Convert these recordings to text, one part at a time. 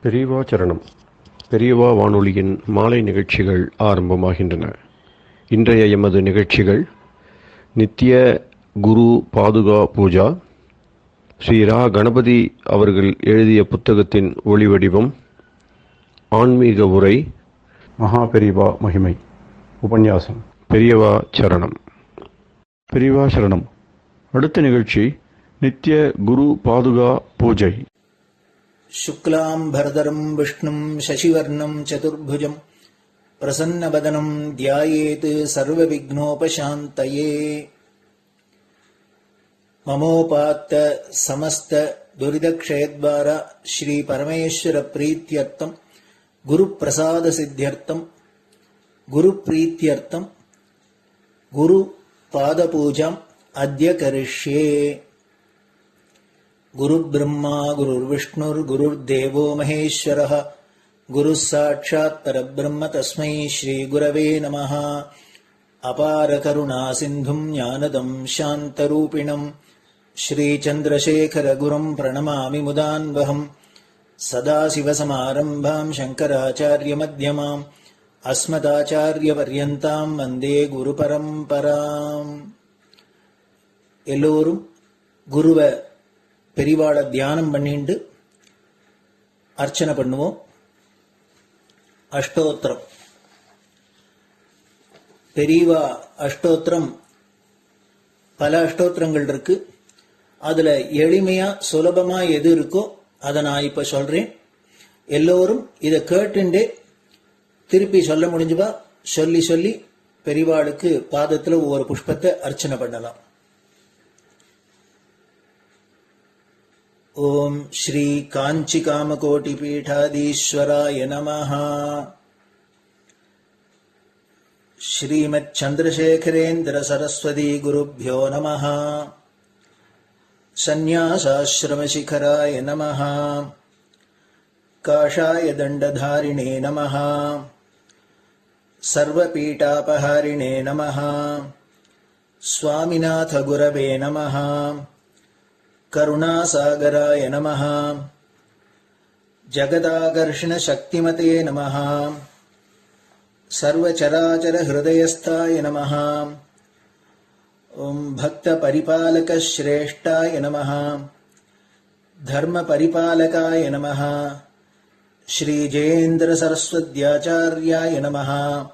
பெரியவா சரணம். பெரியவா வானொலியின் மாலை நிகழ்ச்சிகள் ஆரம்பமாகின்றன. இன்றைய எமது நிகழ்ச்சிகள் நித்திய குரு பாதுகா பூஜா, ஸ்ரீ ரா கணபதி அவர்கள் எழுதிய புத்தகத்தின் ஒளிவடிவம், ஆன்மீக உரை, மகா பெரியவா மகிமை, உபன்யாசம். பெரியவா சரணம். பெரியவா சரணம். அடுத்த நிகழ்ச்சி நித்திய குரு பாதுகா பூஜை. शुक्लां भरदरं विष्णुं शशिवर्णं चतुर्भुजं प्रसन्नवदनं ध्यायेत् सर्वविघ्नोपशान्तये। ममोपात्त समस्त दुरितक्षयद्वारा श्री परमेश्वर प्रीत्यर्थं गुरुप्रसाद सिद्ध्यर्थं गुरुप्रीत्यर्थं गुरुपादपूजाम् अद्य करिष्ये। गुरुर्ब्रह्मा गुरुर्विष्णुर्गुरुर्देवो महेश्वरः गुरुः साक्षात् परब्रह्म तस्मै श्रीगुरवे नमः। अपार करुणासिन्धुं ज्ञानदं शान्तरूपिणं श्रीचन्द्रशेखरगुरुं प्रणमामि मुदान्वहम्। सदाशिवसमारम्भां शङ्कराचार्यमध्यमाम् अस्मदाचार्यपर्यन्तां वन्दे गुरुपरम्पराम्. எல்லோரும் குருவை பெரிவாளை தியானம் பண்ணிண்டு அர்ச்சனை பண்ணுவோம். அஷ்டோத்திரம். பெரியவா அஷ்டோத்திரம் பல அஷ்டோத்திரங்கள் இருக்கு. அதுல எளிமையா சுலபமா எது இருக்கோ அதை நான் இப்ப சொல்றேன். எல்லோரும் இதை கேட்டுண்டே திருப்பி சொல்ல முடிஞ்சுவா சொல்லி சொல்லி பெரிவாளுக்கு பாதத்துல ஒவ்வொரு புஷ்பத்தை அர்ச்சனை பண்ணலாம். ओम श्री कांची कामकोटि पीठाधीश्वराय नमः. श्रीमत् चंद्रशेखरेन्द्र सरस्वती गुरुभ्यो नमः. संन्यासाश्रम शिखराय नमः. काषाय दंडधारिणे नमः. सर्वपीठापहारिणे नमः. स्वामिनाथ गुरवे नमः. करुणासागराय नमः. जगदाकर्षण शक्तिमते नमः. सर्वचराचर हृदयस्थाय नमः. ओम भक्त परिपालक श्रेष्ठाय नमः. धर्म परिपालकाय नमः. श्री जयेन्द्र सरस्वत्याचार्याय नमः.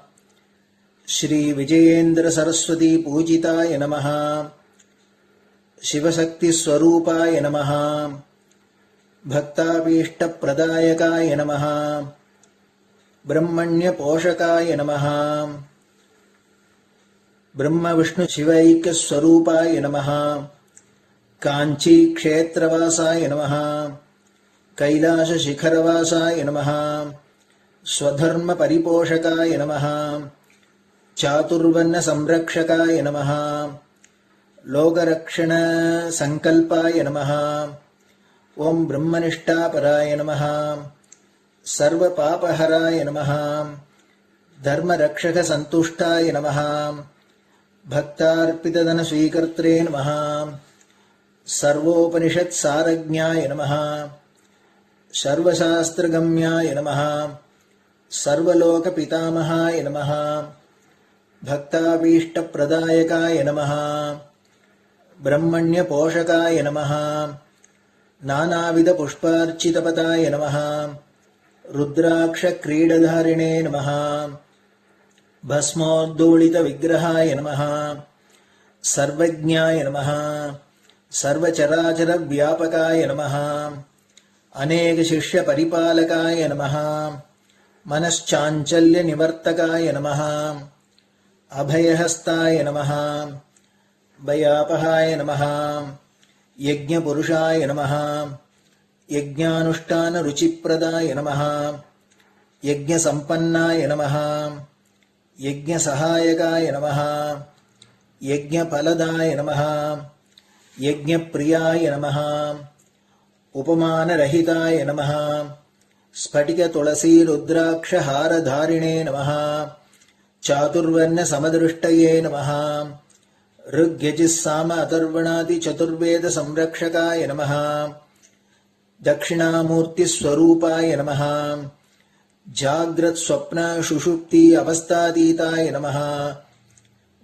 श्री विजयेन्द्र सरस्वती पूजिताय नमः. शिवशक्ति स्वरूपाय नमः. भक्ताभीष्ट प्रदायकाय नमः. ब्रह्मण्य पोषकाय नमः. ब्रह्म विष्णु शिवैक्य स्वरूपाय नमः. कांची क्षेत्रवासाय नमः. कैलाश शिखरवासाय नमः. स्वधर्म परिपोषकाय नमः. चातुर्वर्ण संरक्षकाय नमः. लोकरक्षण संकल्पाय नमः. ओम ब्रह्मनिष्ठापराय नमः. सर्वपापहराय नमः. धर्मरक्षक संतुष्टाय नमः. भक्तार्पितधन स्वीकर्त्रे नमः. सर्वोपनिषत् सारज्ञाय नमः. सर्वशास्त्रगम्याय नमः. सर्वलोक पितामहाय नमः. भक्ताभीष्ट प्रदायकाय नमः. ब्रह्मण्य पोषकाय नमः. नानाविध पुष्पार्चितपताय नमः. रुद्राक्ष क्रीडधारिणे नमः. भस्मोद्दोलित विग्रहाय नमः. सर्वज्ञाय नमः. सर्वचराचर व्यापकाय नमः. अनेक शिष्य परिपालकाय नमः. मनश्चाञ्चल्य निवर्तकाय नमः. अभयहस्ताय नमः. भयापहाय नमः. यज्ञपुरुषाय नमः. यज्ञानुष्ठान रुचिप्रदाय नमः. यज्ञसम्पन्नाय नमः. यज्ञसहायकाय नमः. यज्ञफलदाय नमः. यज्ञप्रियाय नमः. उपमानरहिताय नमः. स्फटिक तुलसी रुद्राक्ष हारधारिणे नमः. चातुर्वर्ण समदृष्टये नमः. ऋग्यजुस्साम अथर्वणादि चतुर्वेद संरक्षकाय नमः. दक्षिणामूर्तिस्वरूपाय नमः जाग्रत् स्वप्न सुषुप्ति अवस्थातीताय नमः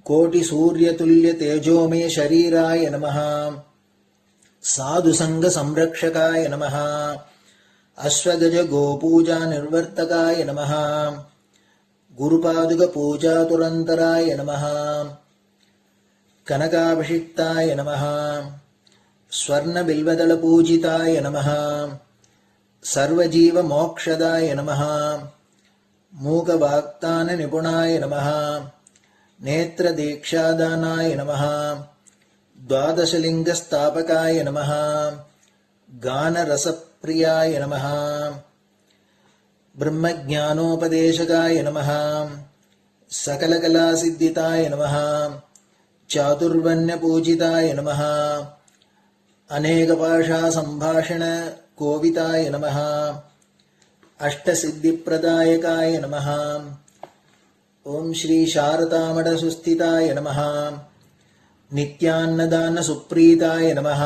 कोटिसूर्यतुल्यतेजोमय शरीराय नमः साधुसङ्गसंरक्षकाय नमः अश्वगज गोपूजा निर्वर्तकाय नमः गुरुपादुकपूजातुरन्तराय नमः कनकाभिषिक्ताय नमः स्वर्णबिल्वदलपूजिताय नमः सर्वजीवमोक्षदाय नमः मूकवाक्ताननिपुणाय नमः नेत्रदीक्षादानाय नमः द्वादशलिङ्गस्थापकाय नमः गानरसप्रियाय नमः ब्रह्मज्ञानोपदेशकाय नमः सकलकलासिद्धिताय नमः चातुर्वर्ण्यपूजिताय नमः अनेकभाषासम्भाषण कोविताय नमः अष्टसिद्धिप्रदायकाय नमः ओम श्री शारदामठसुस्थिताय नमः नित्यान्नदानसुप्रीताय नमः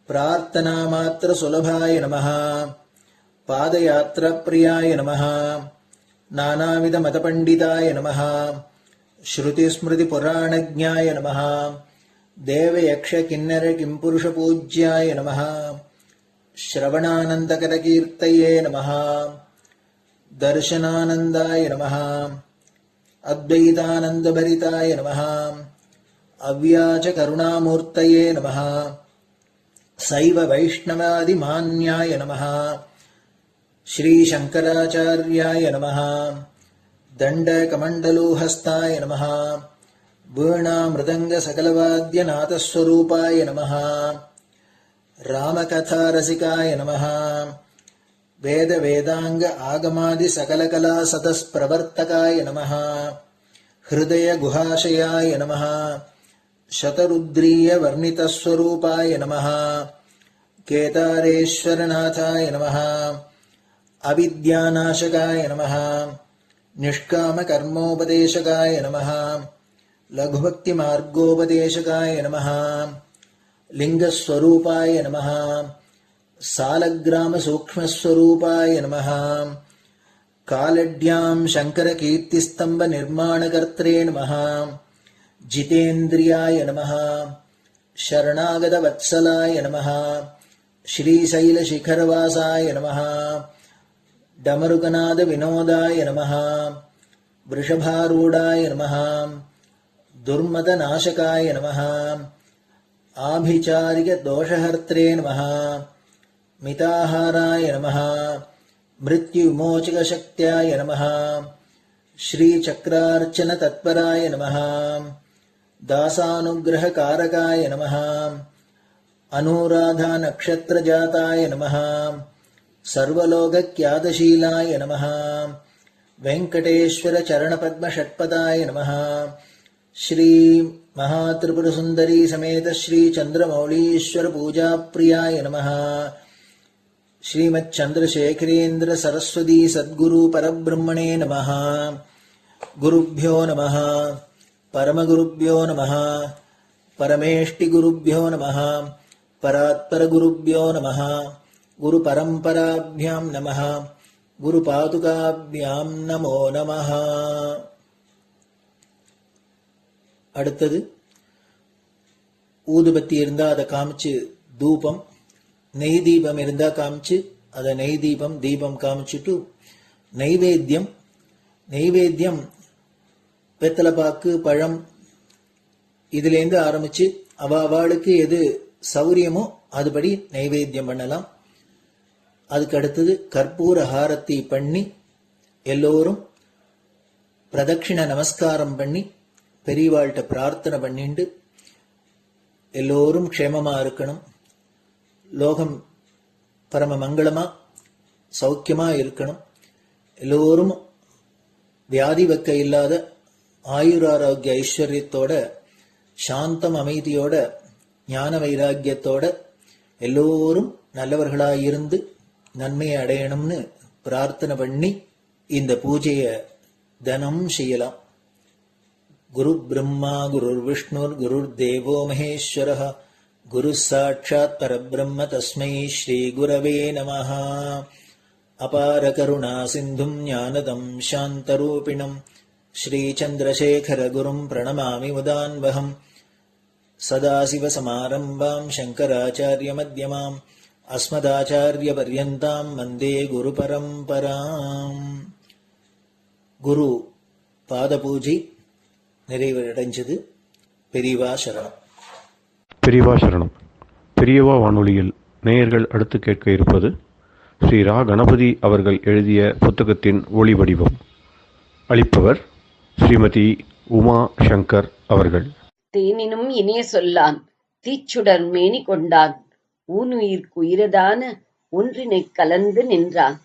प्रार्थनामात्रसुलभाय नमः पादयात्राप्रियाय नमः नानाविधमतपण्डिताय नमः श्रुतिस्मृतिपुराणज्ञाय नमः देवयक्षकिन्नरकिंपुरुषपूज्याय नमः श्रवणानन्दकरकीर्तये नमः दर्शनानन्दाय नमः अद्वैतानन्दभरिताय नमः अव्याजकरुणामूर्तये नमः शैव वैष्णवादिमान्याय नमः श्रीशङ्कराचार्याय नमः दण्डकमण्डलोहस्ताय नमः वीणामृदङ्गसकलवाद्यनाथस्वरूपाय नमः रामकथारसिकाय नमः वेदवेदाङ्ग आगमादिसकलकलासतस्प्रवर्तकाय नमः हृदयगुहाशयाय नमः शतरुद्रीयवर्णितस्वरूपाय नमः केदारेश्वरनाथाय नमः अविद्यानाशकाय नमः निष्कामकर्मोपदेशकाय नमः लघुभक्तिमार्गोपदेशकाय नमः लिङ्गस्वरूपाय नमः सालग्रामसूक्ष्मस्वरूपाय नमः कालड्यां शङ्करकीर्तिस्तम्भनिर्माणकर्त्रे नमः जितेन्द्रियाय नमः शरणागतवत्सलाय नमः श्रीशैलशिखरवासाय नमः डमरुकनादविनोदाय नमः वृषभारूढाय नमः दुर्मदनाशकाय नमः आभिचारिकदोषहर्त्रे नमः मिताहाराय नमः मृत्युविमोचकशक्त्याय नमः श्रीचक्रार्चनतत्पराय नमः दासानुग्रहकारकाय नमः अनुराधानक्षत्रजाताय नमः सर्वलोकख्यातशीलाय नमः वेङ्कटेश्वरचरणपद्मषट्पदाय नमः श्री महात्रिपुरसुन्दरी समेत श्री चन्द्रमौलीश्वर पूजाप्रियाय नमः श्रीमच्चन्द्रशेखरेन्द्र सरस्वती सद्गुरु परब्रह्मणे नमः गुरुभ्यो नमः परमगुरुभ्यो नमः परमेष्टिगुरुभ्यो नमः परात्परगुरुभ्यो नमः गुरुपरम्पराभ्यां नमः गुरुपादुकाभ्यां नमो नमः. அடுத்தது ஊதுபத்தி இருந்தா அதை காமிச்சு தூபம், நெய் தீபம் இருந்தா காமிச்சு அதை நெய் தீபம் தீபம் காமிச்சுட்டு நைவேத்தியம் வெத்தலைப்பாக்கு பழம் இதுலேருந்து ஆரம்பிச்சு அவளுக்கு எது சௌரியமோ அதுபடி நைவேத்தியம் பண்ணலாம். அதுக்கு அடுத்தது கற்பூர ஹாரத்தி பண்ணி எல்லோரும் பிரதட்சிண நமஸ்காரம் பண்ணி பெரியவாள்கிட்ட பிரார்த்தனை பண்ணிண்டு எல்லோரும் க்ஷேமமா இருக்கணும், லோகம் பரம மங்களமா சௌக்கியமா இருக்கணும், எல்லோரும் வியாதி வெக்க இல்லாத ஆயுராரோக்கிய ஐஸ்வர்யத்தோட சாந்தம் அமைதியோட ஞான வைராக்கியத்தோட எல்லோரும் நல்லவர்களாயிருந்து நன்மையை அடையணும்னு பிரார்த்தனை பண்ணி இந்த பூஜையை தினம் செய்யலாம். குரு பிரம்மா குருர் விஷ்ணுர் குருர் தேவோ மகேஸ்வரः குரு சாட்சாத் பரபிரம்ம தஸ்மை ஸ்ரீ குரவே நமஹ. அபார கருணா சிந்தும் ஞானதம் சாந்தரூபிணம் ஸ்ரீ சந்திரசேகர குரும் பிரணமாமி முதான்வகம். சதாசிவசமாரம்பாம் சங்கராச்சாரிய மத்யமாம் அஸ்மதாச்சாரிய பர்யந்தாம் வந்தே குரு பரம்பராம். குரு பாத பூஜை நிறைவடைஞ்சது. பெரியவா சரணம். பெரியவா சரணம். பெரியவா வானொலியில் நேயர்கள் அடுத்து கேட்க இருப்பது ஸ்ரீ ரா கணபதி அவர்கள் எழுதிய புத்தகத்தின் ஒளி வடிவம். அளிப்பவர் ஸ்ரீமதி உமா சங்கர் அவர்கள். தேனினும் இனிய சொல்லான் தீச்சுடர் மேனி கொண்டான் ஊனுயிர்க்குயிரதான ஒன்றினைக் கலந்து நின்றான்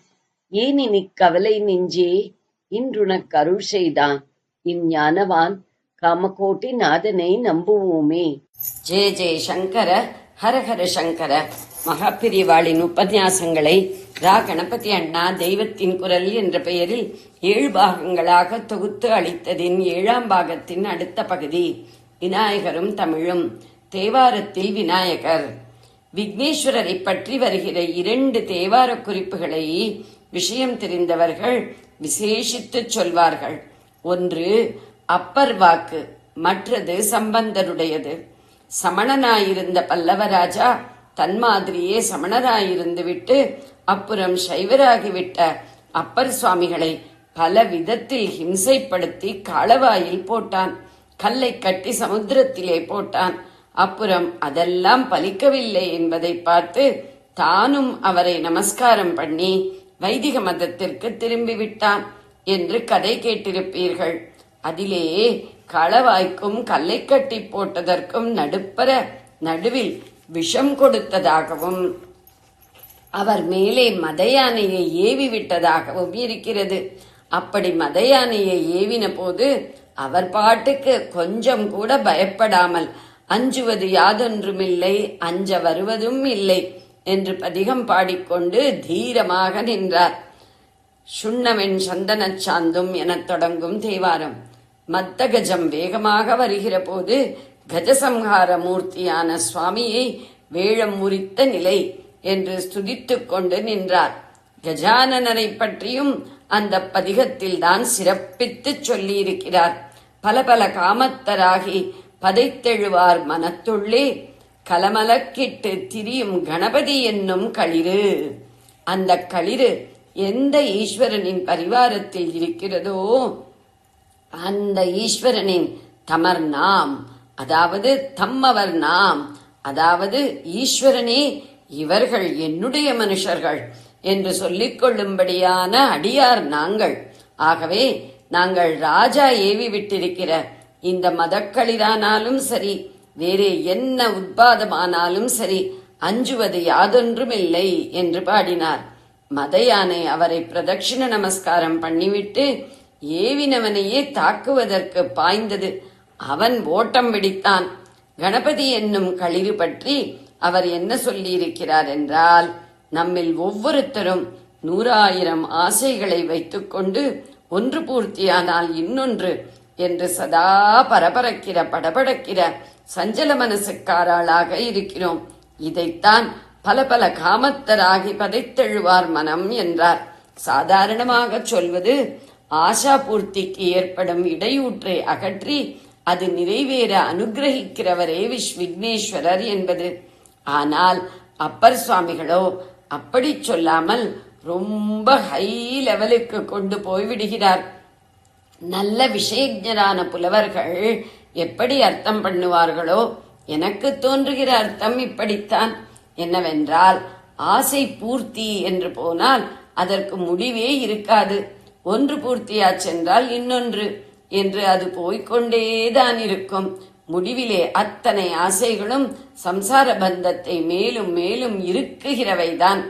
ஏனினிக் கவலை நெஞ்சே இன்றுனக் அருள் செய்தான் இஞ்ஞானவான் காமகோட்டி நாதனை நம்புவோமே. ஜெய ஜெய சங்கர, ஹரஹர சங்கர. மகாபிரிவாளின் உபன்யாசங்களை ரா கணபதி அண்ணா தெய்வத்தின் குரல் என்ற பெயரில் 7 பாகங்களாக தொகுத்து அளித்ததின் 7ஆம் பாகத்தின் அடுத்த பகுதி விநாயகரும் தமிழும். தேவாரத்தில் விநாயகர். விக்னேஸ்வரரை பற்றி வருகிற 2 தேவார குறிப்புகளை விஷயம் தெரிந்தவர்கள் விசேஷித்து சொல்வார்கள். ஒன்று அப்பர் வாக்கு, மற்றது சம்பந்தருடையது. சமணனாயிருந்த பல்லவராஜா தன் மாதிரியே சமணராயிருந்து விட்டு அப்புறம் சைவராகிவிட்ட அப்பர் சுவாமிகளை பல விதத்தில் ஹிம்சைப்படுத்தி காளவாயில் போட்டான். கல்லை கட்டி சமுத்திரத்திலே போட்டான். அப்புறம் அதெல்லாம் பலிக்கவில்லை என்பதை பார்த்து தானும் அவரை நமஸ்காரம் பண்ணி வைதிக மதத்திற்கு திரும்பிவிட்டான் என்று கதை கேட்டிருப்பீர்கள். அதிலே களவாய்க்கும் கல்லை கட்டி போட்டதற்கும் நடுவில் விஷம் கொடுத்ததாகவும் அவர் மேலே மத யானையை ஏவி விட்டதாகவும் இருக்கிறது. அப்படி மத யானையை ஏவின போது அவர் பாட்டுக்கு கொஞ்சம் கூட பயப்படாமல் அஞ்சுவது யாதொன்றுமில்லை, அஞ்ச வருவதும் இல்லை என்று பதிகம் பாடிக்கொண்டு தீரமாக நின்றார். சுண்ணவெண் சந்தனச் சாந்தும் எனத் தொடங்கும் தேவாரம். மத்த கஜம் வேகமாக வருகிற போது கஜசம்ஹார மூர்த்தியான சுவாமியை வேழம் முறித்த நிலை என்று ஸ்துதித்துக் கொண்டு நின்றார். கஜானனரை பற்றியும் அந்த பதிகத்தில் தான் சிறப்பித்து சொல்லியிருக்கிறார். பல பல காமத்தராகி பதைத்தெழுவார் மனத்துள்ளே கலமலக்கிட்டு திரியும் கணபதி என்னும் களிறு. அந்த களிறு எந்த ஈஸ்வரனின் பரிவாரத்தில் இருக்கிறதோ அந்த ஈஸ்வரனின் தமர் நாம், அதாவது தம்மவர் நாம், அதாவது ஈஸ்வரனே இவர்கள் என்னுடைய மனுஷர்கள் என்று சொல்லிக் கொள்ளும்படியான அடியார் நாங்கள். ஆகவே நாங்கள் ராஜா ஏவி விட்டிருக்கிற இந்த மதக்களிரானாலும் சரி, வேறே என்ன உத்பாதமானாலும் சரி, அஞ்சுவது யாதொன்றுமில்லை என்று பாடினார். மத யானை அவரை பிரதட்சிண நமஸ்காரம் பண்ணிவிட்டு ஏவினவனையே தாக்குவதற்கு பாய்ந்தது. அவன் ஓட்டம் பிடித்தான். கணபதி என்னும் களிறு பற்றி அவர் என்ன சொல்லியிருக்கிறார் என்றால், நம்மில் ஒவ்வொருத்தரும் 100,000 ஆசைகளை வைத்துக்கொண்டு ஒன்று பூர்த்தியானால் இன்னொன்று என்று சதா பரபரக்கிற படபடக்கிற சஞ்சல மனசுக்காராளாக இருக்கிறோம். இதைத்தான் பல பல காமத்தராகி பதைத்தெழுவார் மனம் என்றார். சாதாரணமாக சொல்வது ஆசா பூர்த்திக்கு ஏற்படும் இடையூற்றை அகற்றி அது நிறைவேற அனுகிரகிக்கிறவரே விக்னேஸ்வரர் என்பது. ஆனால் அப்பர் சுவாமிகளோ அப்படி சொல்லாமல் ரொம்ப ஹை லெவலுக்கு கொண்டு போய்விடுகிறார். நல்ல விஷயஞரான புலவர்கள் எப்படி அர்த்தம் பண்ணுவார்களோ, எனக்கு தோன்றுகிற அர்த்தம் இப்படித்தான். என்னவென்றால், ஆசை பூர்த்தி என்று போனால் அதற்கு முடிவே இருக்காது. ஒன்று பூர்த்தியாச்சென்றால் இன்னொன்று என்று அது போய்கொண்டேதான் இருக்கும். முடிவிலே அத்தனை ஆசைகளும் சம்சார பந்தத்தை மேலும் மேலும் இருக்குகிறவைதான்.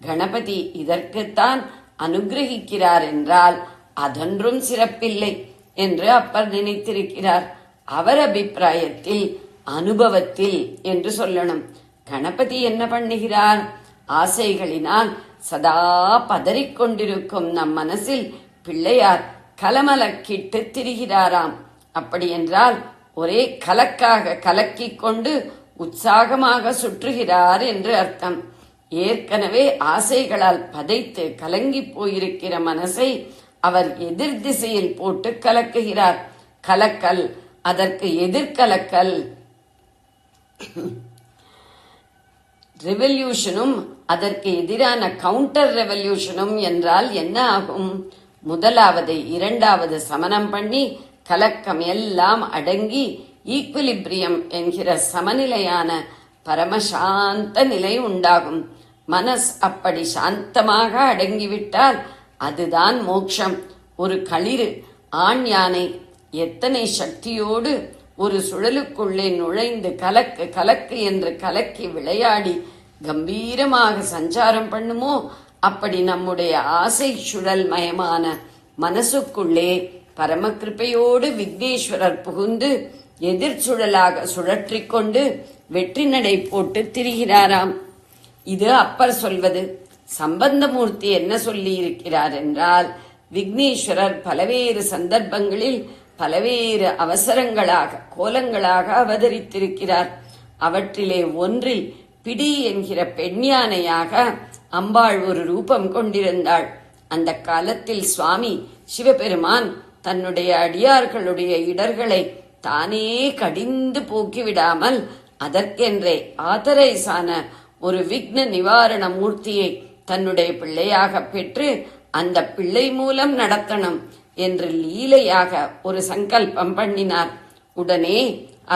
கணபதி இதற்குத்தான் அனுகிரகிக்கிறார் என்றால் அதொன்றும் சிறப்பில்லை என்று அப்பர் நினைத்திருக்கிறார். அவர் அபிப்பிராயத்தில் அனுபவத்தில் என்று சொல்லணும். கணபதி என்ன பண்ணுகிறார்? ஆசைகளினால் சதா பதறிக்கொண்டிருக்கும் நம் மனசில் பிள்ளையார் கலமலக்கிட்டு திரிகிறாராம். அப்படி என்றால் ஒரே கலக்காக கலக்கிக் கொண்டு உற்சாகமாக சுற்றுகிறார் என்று அர்த்தம். ஏற்கனவே ஆசைகளால் பதைத்து கலங்கி போயிருக்கிற மனசை அவர் எதிர் திசையில் போட்டு கலக்குகிறார். கலக்கல், அதற்கு எதிர்கலக்கல். ரெவல்யூஷனும் அதற்கு எதிரான கவுண்டர் ரெவல்யூஷனும் என்றால் என்ன ஆகும்? முதலாவது இரண்டாவது சமனம் பண்ணி கலக்கம் எல்லாம் அடங்கி ஈக்குலிபிரியம் என்கிற சமநிலையான பரமசாந்த நிலை உண்டாகும். மனஸ் அப்படி சாந்தமாக அடங்கிவிட்டால் அதுதான் மோட்சம். ஒரு களிறு ஆண் யானை எத்தனை சக்தியோடு ஒரு சுழலுக்குள்ளே நுழைந்து கலக்கு கலக்கு என்று கலக்கி விளையாடி கம்பீரமாக சஞ்சாரம் பண்ணுமோ, அப்படி நம்முடைய ஆசை சுழல் மயமான மனசுக்குள்ளே பரமகிருப்பையோடு விக்னேஸ்வரர் புகுந்து எதிர்ச்சுழலாக சுழற்றிக் கொண்டு வெற்றி நடை போட்டு திரிகிறாராம். இது அப்பர் சொல்வது. சம்பந்தமூர்த்தி என்ன சொல்லி இருக்கிறார் என்றால், விக்னேஸ்வரர் பலவேறு சந்தர்ப்பங்களில் பலவேறு அவசரங்களாக கோலங்களாக அவதரித்திருக்கிறார். அவற்றிலே ஒன்றில் பிடி என்கிற பெண் யானையாக அம்பாள் ஒரு ரூபம் கொண்டிருந்தாள். அந்த காலத்தில் சுவாமி சிவபெருமான் தன்னுடைய அடியார்களுடைய இடர்களை தானே கடிந்து போக்கிவிடாமல் அதற்கென்றே ஆதரைசான ஒரு விக்ன நிவாரண மூர்த்தியை தன்னுடைய பிள்ளையாக பெற்று அந்த பிள்ளை மூலம் நடத்தணும் என்று லீலையாக ஒரு சங்கல்பம் பண்ணினார். உடனே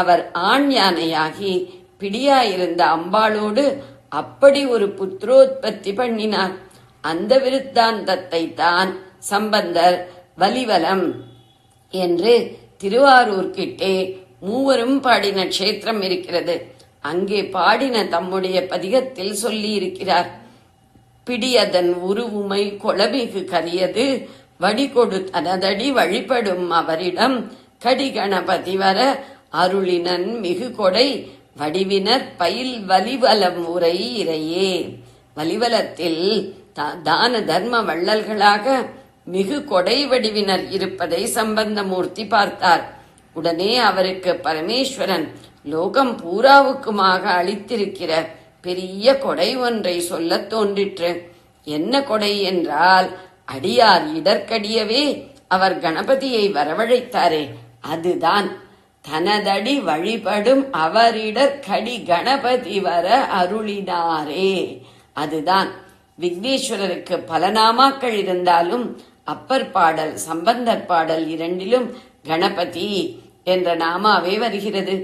அவர் ஆண் யானையாகி பிடியாயிருந்த அம்பாளோடு அப்படி ஒரு புத்திரோத்பத்தி பண்ணினார். அந்த விருத்தாந்தத்தை தான் சம்பந்தர் வலிவலம் என்று திருவாரூர்கிட்டே மூவரும் பாடின க்ஷேத்திரம் இருக்கிறது. அங்கே பாடின தம்முடைய பதிகத்தில் சொல்லி இருக்கிறார். பிடியதன் உருவுமை கொளமிகு கரியது வடிகொடு தனதடி வழிபடும் அவரிடம் கடிகணபதி வர அருளினன் மிகு கொடை வடிவினர் பயில் வலிவலம் உரை இறையே. வலிவலத்தில் தான தர்ம வள்ளல்களாக மிகு கொடை வடிவினர் இருப்பதை சம்பந்தமூர்த்தி பார்த்தார். உடனே அவருக்கு பரமேஸ்வரன் லோகம் பூராவுக்குமாக அளித்திருக்கிற பெரிய கொடை ஒன்றை சொல்ல தோன்றிற்று. என்ன கொடை என்றால், அடியார் இடர்கடியவே அவர் கணபதியை வரவழைத்தாரே, அதுதான். தனதடி வழிபடும் அவரிடர் கடி கணபதி வர அருளினாரே, அதுதான். விக்னேஸ்வரருக்கு பல நாமாக்கள் இருந்தாலும் அப்பர் பாடல் சம்பந்தர் பாடல் இரண்டிலும் கணபதி என்ற நாமாவே வருகிறது.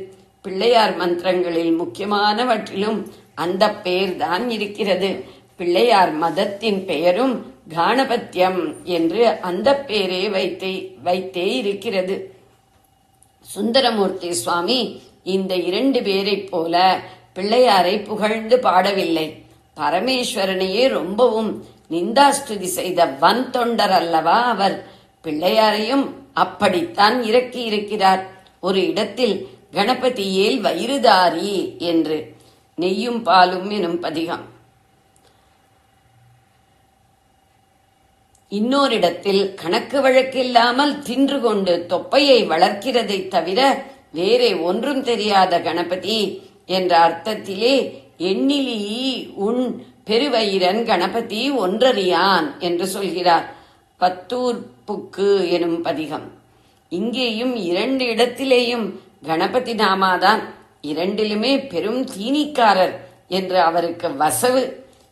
பிள்ளையார் மந்திரங்களில் முக்கியமானவற்றிலும் அந்த பெயர் தான் இருக்கிறது. பிள்ளையார் மதத்தின் பெயரும் காணபத்தியம் என்று அந்த பெயரே வைத்தே இருக்கிறது. சுந்தரமூர்த்தி சுவாமி இந்த இரண்டு பேரைப் போல பிள்ளையாரை புகழ்ந்து பாடவில்லை. பரமேஸ்வரனையே ரொம்பவும் நிந்தாஸ்துதி செய்த வன் தொண்டர் அல்லவா அவர். பிள்ளையாரையும் அப்படித்தான் இறக்கி இருக்கிறார். ஒரு இடத்தில் கணபதியேல் வயிறுதாரி என்று நெய்யும் பாலும் எனும் பதிகம். இன்னோரிடத்தில் கணக்கு வழக்கில்லாமல் தின்று கொண்டு தொப்பையை வளர்க்கிறதை தவிர வேறே ஒன்றும் தெரியாத கணபதி என்ற அர்த்தத்திலே எண்ணிலி உன் பெருவயிரன் கணபதி ஒன்றறியான் என்று சொல்கிறார். பத்தூர்ப்புக்கு எனும் பதிகம். இங்கேயும் இரண்டு இடத்திலேயும் கணபதி நாமாதான். இரண்டிலுமே பெரும் தீனிக்காரர் என்று அவருக்கு வசவு.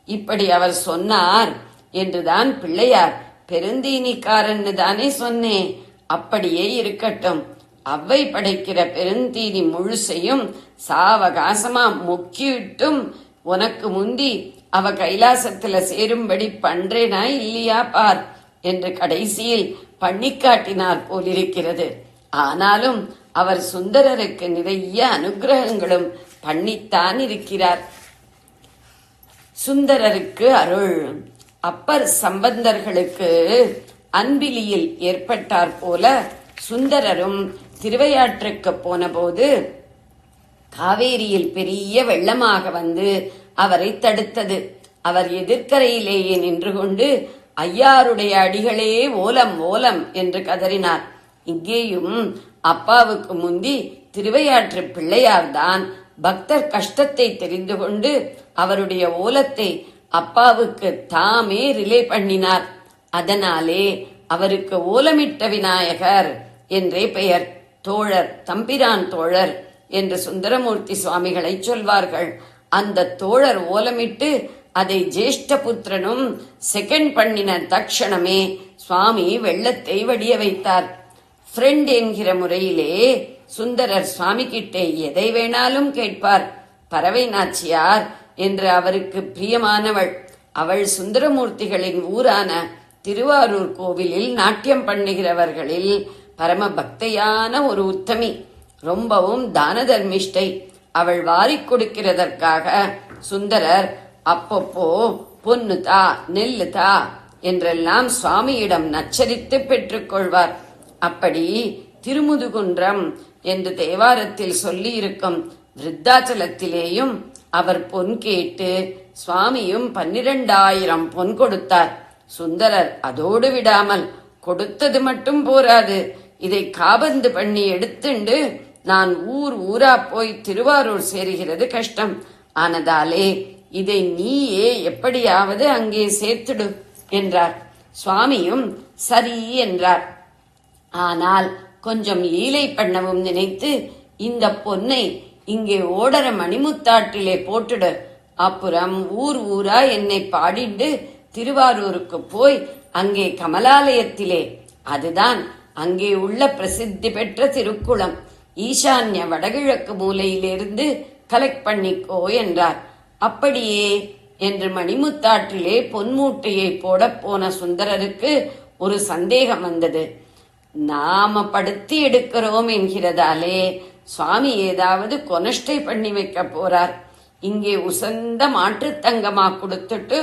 இப்படி அவர் சொன்னார் என்றுதான் பிள்ளையார் பெருந்தீனிக்காரன்னு தானே சொன்னேன். அப்படியே இருக்கட்டும். அவ்வை படைக்கிற பெருந்தீனி முழுசையும் சாவகாசமா முக்கிட்டும் உனக்கு முந்தி அவ கைலாசத்துல சேரும்படி பண்றேனா இல்லையா பார் என்று கடைசியில் பண்ணிக்காட்டினார் போலிருக்கிறது. ஆனாலும் அவர் சுந்தரருக்கு நிறைய அனுகிரகங்களும் பண்ணித்தான் இருக்கிறார். சுந்தரருக்கு அருள். அப்பர் சம்பந்தர்களுக்கு அன்பிலியில் ஏற்பட்டார் போல சுந்தரரும் திருவையாற்றுக்கு போன போது காவேரியில் பெரிய வெள்ளமாக வந்து அவரை தடுத்தது. அவர் எதிர்க்கரையிலேயே நின்று கொண்டு ஐயாருடைய அடிகளே ஓலம் ஓலம் என்று கதறினார். இங்கேயும் அப்பாவுக்கு முந்தி திருவையாற்று பிள்ளையார்தான் பக்தர் கஷ்டத்தை தெரிந்து கொண்டு அவருடைய ஓலத்தை அப்பாவுக்கு தாமே ரிலே பண்ணினார். அதனாலே அவருக்கு ஓலமிட்ட விநாயகர் என்றே பெயர். தோழர், தம்பிரான் தோழர் என்று சுந்தரமூர்த்தி சுவாமிகளை சொல்வார்கள். அந்த தோழர் ஓலமிட்டு அதை ஜேஷ்ட புத்திரனும் செகண்ட் பண்ணின தட்சணமே சுவாமி வெள்ளத்தை வடிய வைத்தார். ஃப்ரெண்ட் என்கிற முறையிலே சுந்தரர் சுவாமி கிட்டே எதை வேணாலும் கேட்பார். பறவை நாச்சியார் என்று அவருக்கு பிரியமானவள். அவள் சுந்தரமூர்த்திகளின் ஊரான திருவாரூர் கோவிலில் நாட்டியம் பண்ணுகிறவர்களில் பரம பக்தையான ஒரு உத்தமி. ரொம்பவும் தான தர்மிஷ்டை. அவள் வாரிக் கொடுக்கிறதற்காக சுந்தரர் அப்பப்போ பொன்னு தா, நெல்லு தா என்றெல்லாம் சுவாமியிடம் நச்சரித்து பெற்றுக்கொள்வார். அப்படி திருமுதுகுன்றம் என்று தேவாரத்தில் சொல்லி இருக்கும் விருத்தாச்சலத்திலேயும் அவர் பொன் கேட்டு சுவாமியும் 12,000 பொன் கொடுத்தார். சுந்தரர் அதோடு விடாமல், கொடுத்தது மட்டும் போராது, இதை காபந்து பண்ணி எடுத்துண்டு நான் ஊரா போய் திருவாரூர் சேருகிறது கஷ்டம் ஆனதாலே இதை நீயே எப்படியாவது அங்கே சேர்த்துடு என்றார். சுவாமியும் சரி என்றார். ஆனால் கொஞ்சம் ஈலை பண்ணவும் நினைத்து, இந்த பொன்னை இங்கே ஓடர மணிமுத்தாற்றிலே போட்டுடு, அப்புறம் ஊரா என்னை பாடிண்டு திருவாரூருக்கு போய் அங்கே கமலாலயத்திலே, அதுதான் அங்கே உள்ள பிரசித்தி பெற்ற திருக்குளம், ஈசான்ய வடகிழக்கு மூலையிலிருந்து கலெக்ட் பண்ணிக்கோ என்றார். அப்படியே என்று மணிமுத்தாற்றிலே பொன்மூட்டையை போட போன சுந்தரருக்கு ஒரு சந்தேகம் வந்தது. நாம படுத்தி எடுக்கிறோம் என்கிறதாலே சுவாமி ஏதாவது கொனஷ்டை பண்ணி வைக்க போறார். இங்கே உசந்த மாற்று தங்கமா கொடுத்துட்டு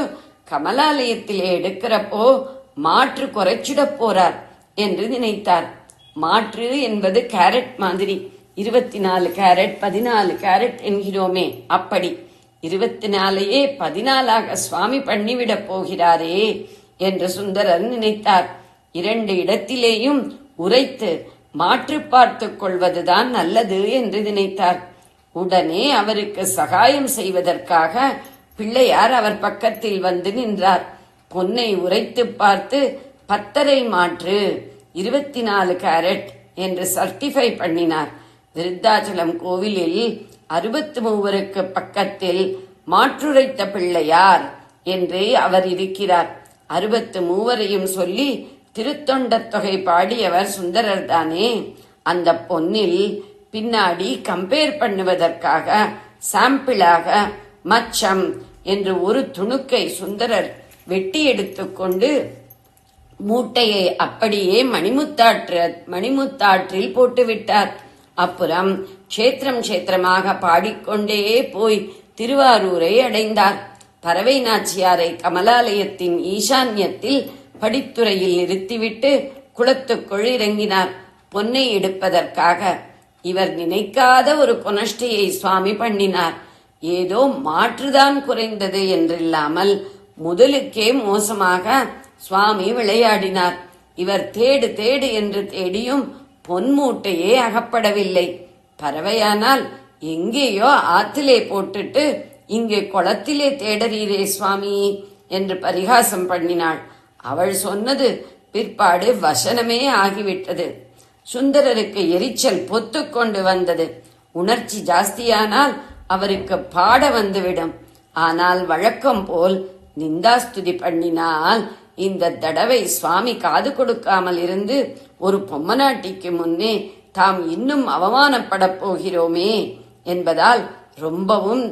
கமலாலயத்திலே எடுக்கிறப்போ மாற்று குறைச்சிட போறார் என்று நினைத்தார். மாற்று என்பது கேரட் மாதிரி, 24 கேரட் 14 கேரட் என்கிறோமே, அப்படி 24ஐயே 14ஆக சுவாமி பண்ணிவிடப் போகிறாரே என்று சுந்தரர் நினைத்தார். 2 இடத்திலேயும் உரைத்து மாற்று பார்த்து கொள்வதுதான் நல்லது என்று நினைத்தார். உடனே அவருக்கு சகாயம் செய்வதற்காக பிள்ளையார் அவர் பக்கத்தில் வந்து நின்றார். பொன்னை உரைத்து பார்த்து 10.5 மாற்று 24 கேரட் என்று சர்டிஃபை பண்ணினார். விருத்தாச்சலம் கோவிலில் 63 பக்கத்தில் மாற்றுரைத்த பிள்ளையார் என்றே அவர் இருக்கிறார். 63ஐயும் சொல்லி திருத்தொண்ட தொகை பாடியவர் சுந்தரர் தானே. அந்த பொன்னில் பின்னாடி கம்பேர் பண்ணுவதற்காக சாம்பிளாக மச்சம் என்று ஒரு துணுக்கை சுந்தரர் வெட்டி எடுத்துக்கொண்டு மூட்டையை அப்படியே மணிமுத்தாற்றில் போட்டுவிட்டார். அப்புறம் க்ஷேத்திரமாக பாடிக்கொண்டே போய் திருவாரூரை அடைந்தார். பறவை நாச்சியாரை கமலாலயத்தின் ஈசான்யத்தில் படித்துறையில் நிறுத்திவிட்டு குளத்துக்குள் இறங்கினார் பொன்னை எடுப்பதற்காக. இவர் நினைக்காத ஒரு கொனஷ்டையை சுவாமி பண்ணினார். ஏதோ மாற்றுதான் குறைந்தது என்றில்லாமல் முதலுக்கே மோசமாக சுவாமி விளையாடினார். இவர் தேடு என்று தேடியும் பொன்மூட்டையே அகப்படவில்லை. பறவையானால் எங்கேயோ ஆத்திலே போட்டுட்டு இங்கே குளத்திலே தேடறீரே சுவாமி என்று பரிகாசம் பண்ணினாள். அவள் சொன்னது பிற்பாடு வசனமே ஆகிவிட்டது. சுந்தரருக்கு எரிச்சல் பொத்துக்கொண்டு வந்தது. உணர்ச்சி ஜாஸ்தியானால் அவருக்கு பாட வந்துவிடும். ஆனால் வழக்கம் போல் நிந்தாஸ்துதி பண்ணினால் இந்த தடவை சுவாமி காது கொடுக்காமல் இருந்து ஒரு பொம்மநாட்டிக்கு முன்னே தாம் இன்னும் அவமானப்படப் போகிறோமே என்பதால் ரொம்பவும்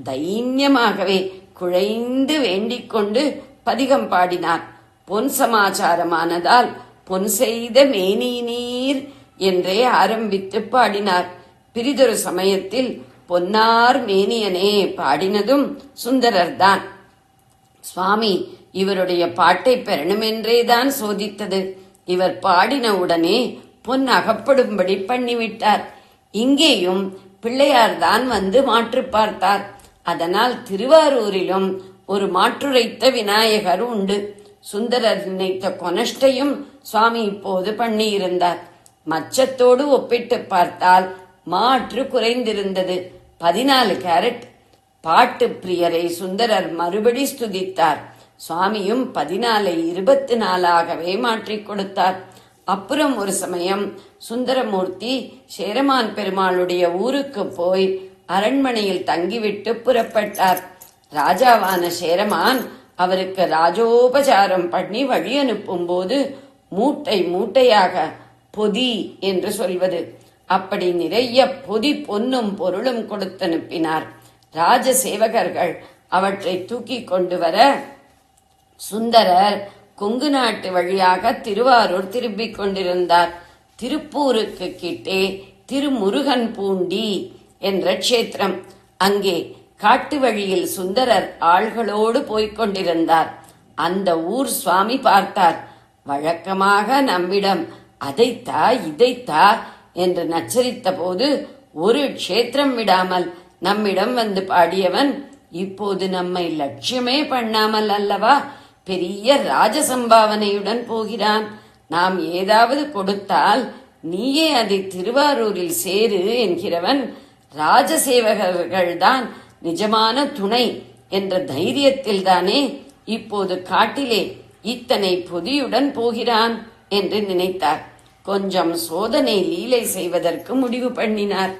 தைரியமாகவே குழைந்து வேண்டிக் கொண்டு பதிகம் பாடினார். பொன் சமாச்சாரமானதால் பொன் செய்த மேனி நீர் என்றே ஆரம்பித்து பாடினார். பிரிதொரு சமயத்தில் பொன்னார் மேனியனே பாடினதும் சுந்தரர்தான். சுவாமி இவருடைய பாட்டை பெறணுமென்றேதான் சோதித்தது. இவர் பாடின உடனே பொன் அகப்படும்படி பண்ணிவிட்டார். இங்கேயும் பிள்ளையார்தான் வந்து மாற்று பார்த்தார். அதனால் திருவாரூரிலும் ஒரு மாற்றுரைத்த விநாயகர் உண்டு. சுந்தரர் நினைத்த கொனஷ்டையும் சுவாமி இப்போது பண்ணியிருந்தார். மச்சத்தோடு ஒப்பிட்டு பார்த்தால் மாற்று குறைந்திருந்தது. 14 கேரட் பாட்டு பிரியரை சுந்தரர் மறுபடி ஸ்துதித்தார். சுவாமியும் 14 24ஆகவே மாற்றிக் கொடுத்தார். அப்புறம் ஒரு சமயம் சுந்தரமூர்த்தி சேரமான் பெருமாளுடைய ஊருக்கு போய் அரண்மனையில் தங்கிவிட்டு புறப்பட்டார். ராஜாவான சேரமான் அவருக்கு ராஜோபசாரம் பண்ணி வழி அனுப்பும் போது மூட்டை மூட்டையாக பொதி என்று சொல்வது, அப்படி நிறைய பொதி பொன்னும் பொருளும் கொடுத்து அனுப்பினார். ராஜ சேவகர்கள் அவற்றை தூக்கி கொண்டு வர சுந்தரர் கொங்கு நாட்டு வழியாக திருவாரூர் திரும்பிக் கொண்டிருந்தார். திருப்பூருக்கு கிட்டே திருமுருகன் பூண்டி என்ற க்ஷேத்திரம். அங்கே காட்டு வழியில் சுந்தரர் ஆள்களோடு போய்க் கொண்டிருந்தார். அந்த ஊர் சுவாமி பார்த்தார். வழக்கமாக நம்மிடம் அதைத்தா இதைத்தா என்று நச்சரித்த போது ஒரு க்ஷேத்திரம் விடாமல் நம்மிடம் வந்து பாடியவன் இப்போது நம்மை லட்சியமே பண்ணாமல் அல்லவா பெரிய ராஜசம்பாவனையுடன் போகிறான். நாம் ஏதாவது கொடுத்தால் நீயே அதை திருவாரூரில் சேரு என்கிறவன் ராஜசேவகர்கள்தான் நிஜமான துணை என்ற தைரியத்தில் தானே இப்போது காட்டிலே இத்தனை பொதியுடன் போகிறான் என்று நினைத்தார். கொஞ்சம் சோதனை லீலை செய்வதற்கு முடிவு பண்ணினார்.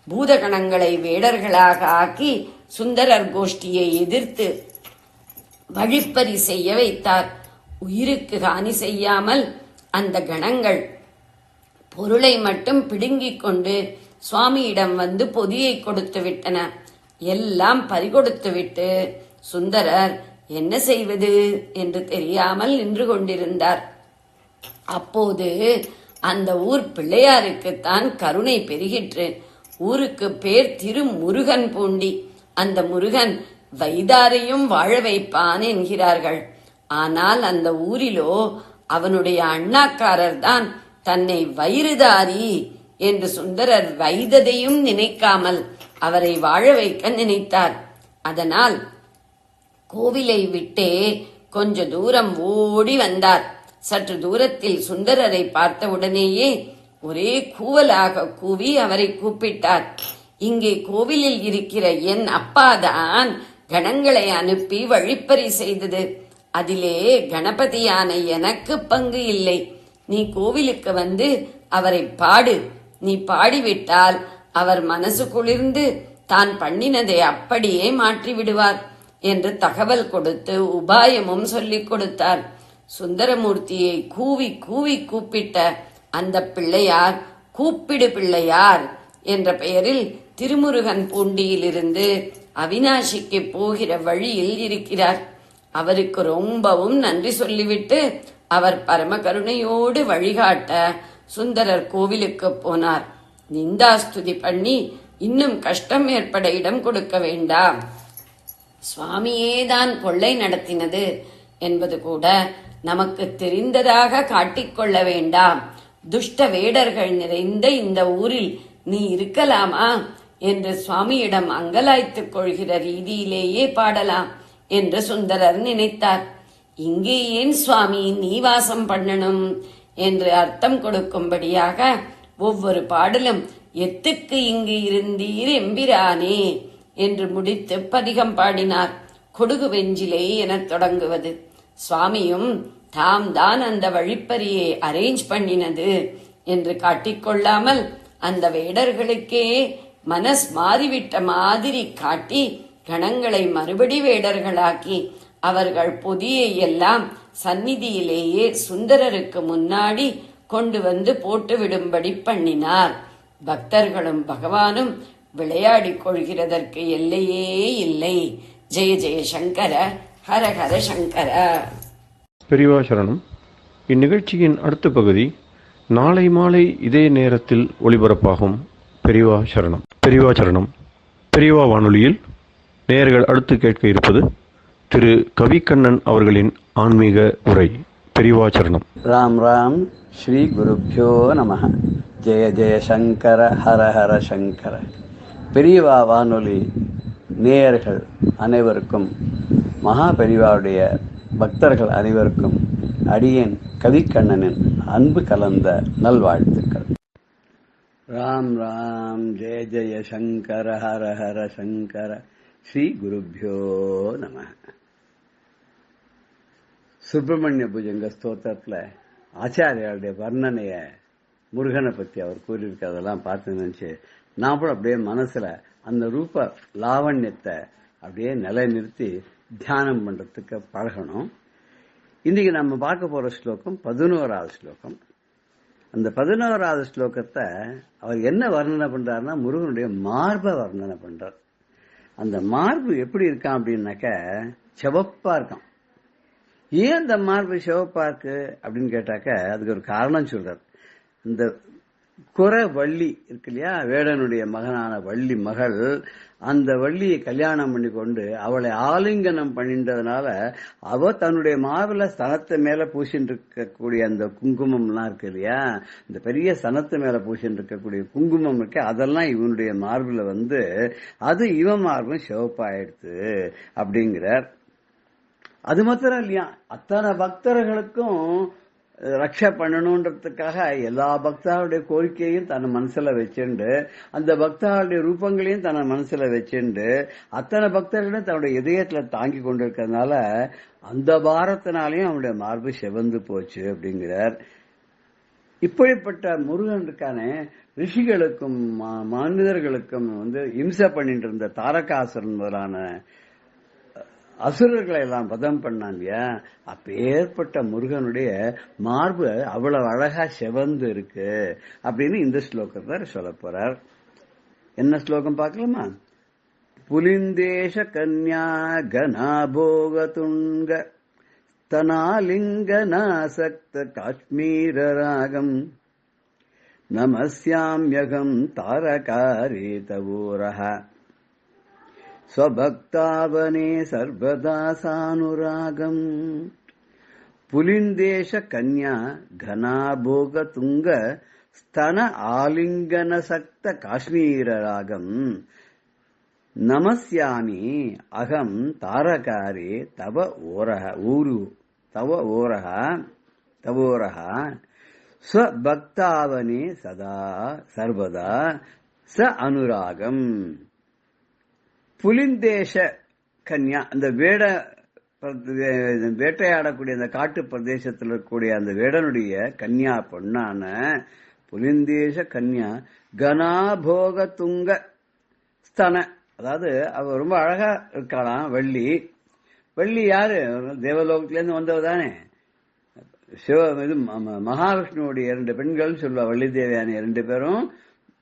பூதகணங்களை வேடர்களாக ஆக்கி சுந்தரர் கோஷ்டியை எதிர்த்து வழிப்பறி செய்ய வைத்தார். உயிருக்கு ஹானி செய்யாமல் அந்த கணங்கள் பொருளை மட்டும் பிடுங்கிக் கொண்டு சுவாமியிடம் வந்து பொதியை கொடுத்து விட்டன. எல்லாம் பறிகொடுத்து விட்டு சுந்தரர் என்ன செய்வது என்று தெரியாமல் நின்று கொண்டிருந்தார். அப்போது அந்த ஊர் பிள்ளையாருக்குத்தான் கருணை பெருகிற்று. ஊருக்கு பேர் திருமுருகன் பூண்டி. அந்த முருகன் வைதாரையும் வாழ வைப்பான் என்கிறார்கள். ஆனால் அந்த ஊரிலோ அவனுடைய அண்ணாக்காரர் தான் தன்னை வயிறுதாரி என்று சுந்தரர் வைததையும் நினைக்காமல் அவரை வாழ வைக்க நினைத்தார். அதனால் கோவிலை விட்டே கொஞ்ச தூரம் ஓடி வந்தார். சற்று தூரத்தில் சுந்தரரை பார்த்தவுடனேயே ஒரே கூவலாக கூவி அவரை கூப்பிட்டார். இங்கே கோவிலில் இருக்கிற என் அப்பாதான் கணங்களை அனுப்பி வழிப்பறி செய்தது. அதிலே கணபதியான எனக்கு பங்கு இல்லை. நீ கோவிலுக்கு வந்து அவரை பாடு. நீ பாடிவிட்டால் அவர் மனசு குளிர்ந்து தான் பண்ணினதை அப்படியே மாற்றி விடுவார் என்று தகவல் கொடுத்து உபாயமும் சொல்லிக் கொடுத்தார். சுந்தரமூர்த்தியை கூவி கூவி கூப்பிட்ட அந்த பிள்ளையார் கூப்பிடு பிள்ளையார் என்ற பெயரில் திருமுருகன் பூண்டியிலிருந்து அவினாசிக்கு போகிற வழியில் இருக்கிறார். அவருக்கு ரொம்பவும் நன்றி சொல்லிவிட்டு அவர் பரம கருணையோடு வழிகாட்ட சுந்தரர் கோவிலுக்கு போனார். நிந்தாஸ்துதி பண்ணி இன்னும் கஷ்டம் ஏற்பட இடம் கொடுக்க வேண்டாம், சுவாமியேதான் கொள்ளை நடத்தினது என்பது கூட நமக்கு தெரிந்ததாக காட்டிக்கொள்ள வேண்டாம். துஷ்ட வேடர்கள் நிறைந்த இந்த ஊரில் நீ இருக்கலாமா என்று சுவாமியிடம் அங்கலாய்த்துக் கொள்கிற ரீதியிலேயே பாடலாம் என்று சுந்தரர் நினைத்தார். இங்கே ஏன் சுவாமி நீ வாசம் பண்ணணும் என்று அர்த்தம் கொடுக்கும்படியாக ஒவ்வொரு பாடலும் எத்துக்கு இங்கு இருந்தீர் எம்பிரானே என்று முடித்து பதிகம் பாடினார். கொடுகு வெஞ்சிலை எனத் தொடங்குவது. சுவாமியும் தாம் தான் அந்த வழிப்பறியை அரேஞ்ச் பண்ணினது என்று காட்டிக்கொள்ளாமல் அந்த வேடர்களுக்கே மனஸ் மாறிவிட்ட மாதிரி காட்டி கணங்களை மறுபடி வேடர்களாக்கி அவர்கள் பொதியை எல்லாம் சந்நிதியிலேயே சுந்தரருக்கு முன்னாடி கொண்டு வந்து போட்டு விடும்படி பண்ணினார். பக்தர்களும் பகவானும் விளையாடிக் கொள்கிறதற்கு எல்லையே இல்லை. ஜெய ஜெய சங்கர, ஹர ஹர சங்கர. பெரியவா சரணம். இந்நிகழ்ச்சியின் அடுத்த பகுதி நாளை மாலை இதே நேரத்தில் ஒளிபரப்பாகும். பெரியவா சரணம். பெரியவா சரணம். பெரியவா வானொலியில் நேயர்கள் அடுத்து கேட்க இருப்பது திரு கவிக்கண்ணன் அவர்களின் ஆன்மீக உரை. பெரியவா சரணம். ராம் ராம். ஸ்ரீ குருப்யோ நமஹ. ஜெய ஜெய சங்கர, ஹர ஹர சங்கர. பெரியவா வானொலி நேயர்கள் அனைவருக்கும், மகா பெரியவாவுடைய பக்தர்கள் அனைவருக்கும் அடியேன் கவிக்கண்ணனின் அன்பு கலந்த நல்வாழ்த்துக்கள். ராம் ராம் ஜெய ஜெய சங்கர ஹர ஹர சங்கர. ஸ்ரீ குருப்யோ நம. சுப்பிரமணிய புஜங்க ஸ்தோத்திரத்துல ஆச்சாரியாருடைய வர்ணனைய முருகனை பத்தி அவர் கூறியிருக்கிறதெல்லாம் பார்த்து நினைச்சு நான் கூட அப்படியே மனசுல அந்த ரூப லாவண்யத்தை அப்படியே நிலைநிறுத்தி தியானம் பண்றதுக்கு பழகணும். இன்னைக்கு நம்ம பார்க்க போற ஸ்லோகம் 11வது ஸ்லோகம். அந்த 11வது ஸ்லோகத்தை அவர் என்ன வர்ணனை பண்றாருன்னா முருகனுடைய மார்பை வர்ணனை பண்றார். அந்த மார்பு எப்படி இருக்கான் அப்படின்னாக்க சிவப்பா இருக்கான். ஏன் அந்த மார்பு சிவப்பா இருக்கு அப்படின்னு கேட்டாக்க அதுக்கு ஒரு காரணம் சொல்றார். இந்த குறை வள்ளி இருக்கு இல்லையா, வேடனுடைய மகனான வள்ளி மகள், அந்த வள்ளியை கல்யாணம் பண்ணி கொண்டு அவளை ஆலிங்கனம் பண்ணின்றதுனால அவ தன்னுடைய மார்பில ஸ்தனத்து மேல பூசின்னு இருக்கக்கூடிய அந்த குங்குமம்லாம் இருக்கு இல்லையா, இந்த பெரிய ஸ்தனத்து மேல பூசின்னு இருக்கக்கூடிய குங்குமம் இருக்கு, அதெல்லாம் இவனுடைய மார்பில அது இவன் மார்பும் சிவப்பாயிடுத்து அப்படிங்கிறார். அது மாத்திரம் இல்லையா, அத்தனை பக்தர்களுக்கும் ரக்ஷா பண்ணணும்ன்றதுக்காக எல்லா பக்தர்களுடைய கோரிக்கையும் தன் மனசுல வச்சுண்டு அந்த பக்தர்களுடைய ரூபங்களையும் தன் மனசுல வச்சுண்டு அத்தனை பக்தர்களும் தன்னுடைய இதயத்துல தாங்கி கொண்டிருக்கிறதுனால அந்த பாரத்தினாலையும் அவனுடைய மார்பு செவந்து போச்சு அப்படிங்கிறார். இப்படிப்பட்ட முருகன் இருக்கான ரிஷிகளுக்கும் மனிதர்களுக்கும் இம்சை பண்ணிட்டு இருந்த தாரகாசுரன் முதலான அசுரர்களை எல்லாம் வதம் பண்ணான் இல்லையா, அப்பேற்பட்ட முருகனுடைய மார்பு அவ்வளவு அழகா செவந்து இருக்கு அப்படின்னு இந்த ஸ்லோகத்தை சொல்ல போறார். என்ன ஸ்லோகம் பார்க்கலாமா? புலிந்தேஷ கன்யா கனாபோகதுங்க தனாலிங்கனாசக்த காஷ்மீர ராகம் நமஸ்யாம்யகம் தாரகாரே தவோரஹ ஸ்வபக்தாவனே சர்வதா சானுராகம். புலிந்தேஷ கன்யா கனாபோக துங்க ஸ்தன ஆலிங்கன சக்த காஷ்மீர ராகம் நமஸ்யாமி அகம் தாரகாரே தவ ஓரஹ ஊரு தவ ஓரஹ தவோரஹ ஸ்வபக்தாவனே சதா சர்வதா ச அனுராகம். புலிந்தேஷ கன்யா, அந்த வேட்டையாடக்கூடிய அந்த காட்டு பிரதேசத்தில் இருக்கக்கூடிய அந்த வேடனுடைய கன்யா பொண்ணான புலிந்தேஷ கன்யா கனாபோக துங்க ஸ்தன, அதாவது அவ ரொம்ப அழகா இருக்காளாம். வள்ளி வள்ளி யாரு? தேவலோகத்திலேருந்து வந்தவ தானே. மகாவிஷ்ணுவுடைய 2 பெண்கள் சொல்லுவா, வள்ளி தேவையான 2 பேரும்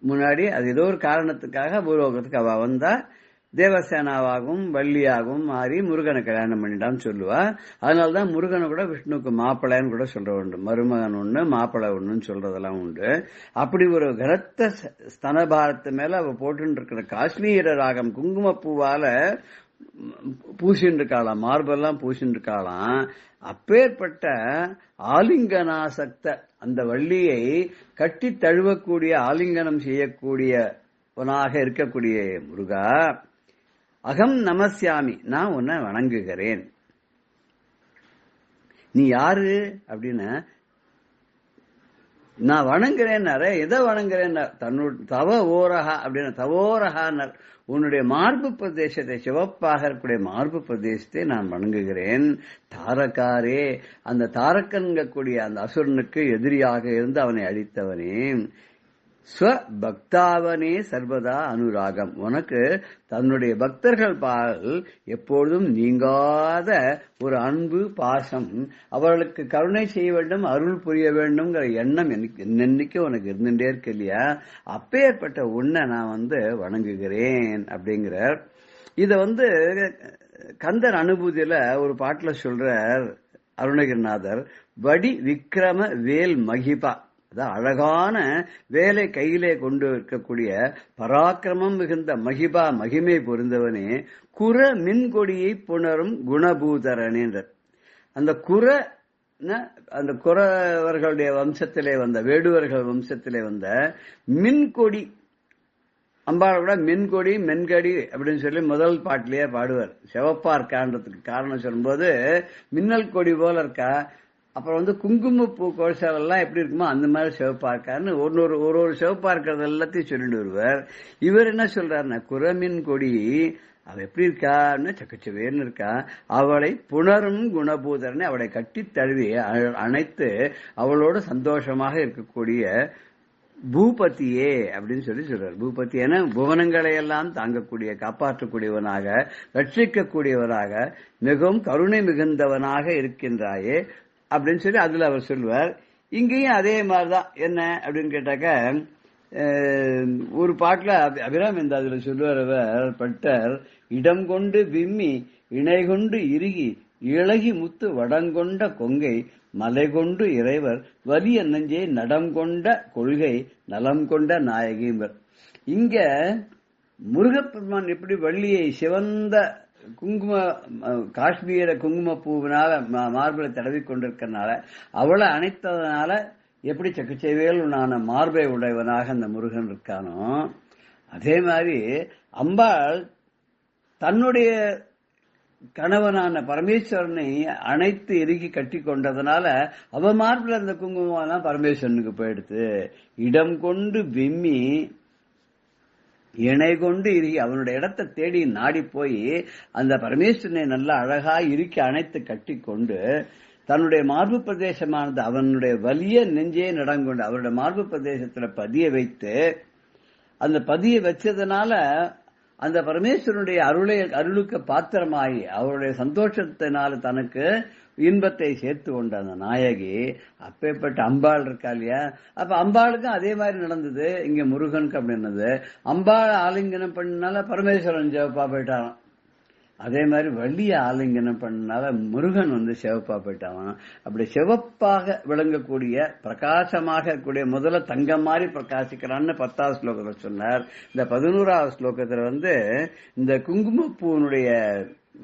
முன்னாடி அது ஏதோ ஒரு காரணத்துக்காக பூலோகத்துக்கு அவ வந்தா தேவசேனாவாகவும் வள்ளியாகவும் மாறி முருகனை கல்யாணம் பண்ணிட்டான்னு சொல்லுவா. அதனாலதான் முருகனை கூட விஷ்ணுக்கு மாப்பிள்ளைன்னு கூட சொல்ற உண்டு. மருமகன் ஒண்ணு மாப்பிள்ளை ஒண்ணுன்னு சொல்றதெல்லாம் உண்டு. அப்படி ஒரு கனத்த ஸ்தனபாரத்து மேல அவ போட்டு இருக்கிற காஷ்மீர ராகம் குங்குமப்பூவால பூசின்னு இருக்காளாம், மார்பெல்லாம் பூசின்னு இருக்காளாம். அப்பேற்பட்ட ஆலிங்கனாசக்த அந்த வள்ளியை கட்டி தழுவக்கூடிய ஆலிங்கனம் செய்யக்கூடியவனாக இருக்கக்கூடிய முருகா, அகம் நமஸ்யாமி, நான் உன்னை வணங்குகிறேன். நீ யாரு அப்படின்னு நான் வணங்குறேன்னார, எதை வணங்குறேன்? தவ ஓரஹா அப்படின்னு தவோரஹான்னர், உன்னுடைய மார்பு பிரதேசத்தை, சிவப்பாக இருக்கக்கூடிய மார்பு பிரதேசத்தை நான் வணங்குகிறேன். தாரகாரே, அந்த தாரக்கன்கக்கூடிய அந்த அசுரனுக்கு எதிரியாக இருந்து அவனை அழித்தவனே. ஸ்வபக்தாவனே சர்வதா அனுராகம், உனக்கு தன்னுடைய பக்தர்கள் பால் எப்பொழுதும் நீங்காத ஒரு அன்பு பாசம், அவர்களுக்கு கருணை செய்ய வேண்டும், அருள் புரிய வேண்டும்ங்கிற எண்ணம் என்னைக்கு உனக்கு இருந்துட்டே இருக்கு இல்லையா, அப்பேற்பட்ட உன்னை நான் வணங்குகிறேன் அப்படிங்கிறார். இத கந்தர் அனுபூதியில ஒரு பாட்டுல சொல்றார் அருணகிரிநாதர், வடி விக்ரம வேல் மகிபா, அழகான வேலை கையிலே கொண்டு இருக்கக்கூடிய பராக்கிரமம் மிகுந்த மகிபா மகிமை பொருந்தவனே, குர மின்கொடியை புணரும் குணபூதரனேன்றார். அந்த அந்த குறவர்களுடைய வம்சத்திலே வந்த, வேடுவர்கள் வம்சத்திலே வந்த மின்கொடி, அம்பாள் கூட மின்கொடி மென்கடி அப்படின்னு சொல்லி முதல் பாட்டிலேயே பாடுவார். சிவப்பா இருக்கான்றதுக்கு காரணம் சொல்லும்போது மின்னல் கொடி போல இருக்கா, அப்புறம் வந்து குங்குமப்பூ கோஷாலெல்லாம் எப்படி இருக்குமோ அந்த மாதிரி சிவப்பா இருக்காருன்னு ஒரு சிவப்பா இருக்கிறது எல்லாத்தையும் சொல்லிட்டு வருவார். இவர் என்ன சொல்றாருன்னா, குரமின் கொடி அவ எப்படி இருக்கான்னு சக்கச்சவேன்னு இருக்கா, அவளை புணரும் குணபூதர்னு அவளை கட்டி தழுவி அணைத்து அவளோட சந்தோஷமாக இருக்கக்கூடிய பூபதியே அப்படின்னு சொல்றார். பூபதி என புவனங்களை எல்லாம் தாங்கக்கூடிய, காப்பாற்றக்கூடியவனாக, ரட்சிக்கக்கூடியவராக, மிகவும் கருணை மிகுந்தவனாக இருக்கின்றாயே அப்படின்னு சொல்லி அதுல அவர் சொல்லுவார். இங்கேயும் அதே மாதிரிதான். என்ன அப்படின்னு கேட்டாக்க, ஒரு பாட்டுல அபிராமி அதுல சொல்லுவார் அவர் பட்டர், இடம் கொண்டு விம்மி இணை கொண்டு இறுகி இளகி முத்து வடங்கொண்ட கொங்கை மலை கொண்டு இறைவர் வலிய நெஞ்சே நடம் கொண்ட கொள்கை நலம் கொண்ட நாயகிம்பர். இங்க முருகப்பெருமான் எப்படி வள்ளியை சிவந்த காஷ்மீர குங்கும பூவினால மார்பலை தடவி கொண்டிருக்கிறதுனால, அவளை அணைத்ததுனால எப்படி சக்கச்சேவேலுனான மார்பை உடையவனாக அந்த முருகன் இருக்கானோ, அதே மாதிரி அம்பாள் தன்னுடைய கணவனான பரமேஸ்வரனை அணைத்து இறுக்கி கட்டி கொண்டதுனால அவ மார்பில் இருந்த குங்குமம் எல்லாம் பரமேஸ்வரனுக்கு போயிடுத்து. இடம் கொண்டு விம்மி இணை கொண்டு இறுகி அவனுடைய இடத்தை தேடி நாடி போய் அந்த பரமேஸ்வரனை நல்லா அழகா இறுக்கி அணைத்து கட்டி கொண்டு தன்னுடைய மார்பு பிரதேசமானது அவனுடைய வலிய நெஞ்சே நடங்கொண்டு அவருடைய மார்பு பிரதேசத்துல பதிய வைத்து, அந்த பதிய வச்சதுனால அந்த பரமேஸ்வரனுடைய அருளுக்கு பாத்திரமாகி அவருடைய சந்தோஷத்தினால தனக்கு இன்பத்தை சேர்த்து கொண்ட அந்த நாயகி அப்பேற்பட்ட அம்பாள் இருக்கா இல்லையா. அப்ப அம்பாளுக்கும் அதே மாதிரி நடந்தது, இங்க முருகனுக்கு அப்படின்னது. அம்பாள் ஆலிங்கனம் பண்ணனால பரமேஸ்வரன் சிவப்பா போயிட்டாராம். அதே மாதிரி வள்ளிய ஆலிங்கனம் பண்ணனால முருகன் சிவப்பா போயிட்டான். அப்படி சிவப்பாக விளங்கக்கூடிய பிரகாசமாக கூடிய முதல்ல தங்கம் மாதிரி பிரகாசிக்கிறான்னு 10வது ஸ்லோகத்துல சொன்னார். இந்த 11வது ஸ்லோகத்துல இந்த குங்குமப்பூனுடைய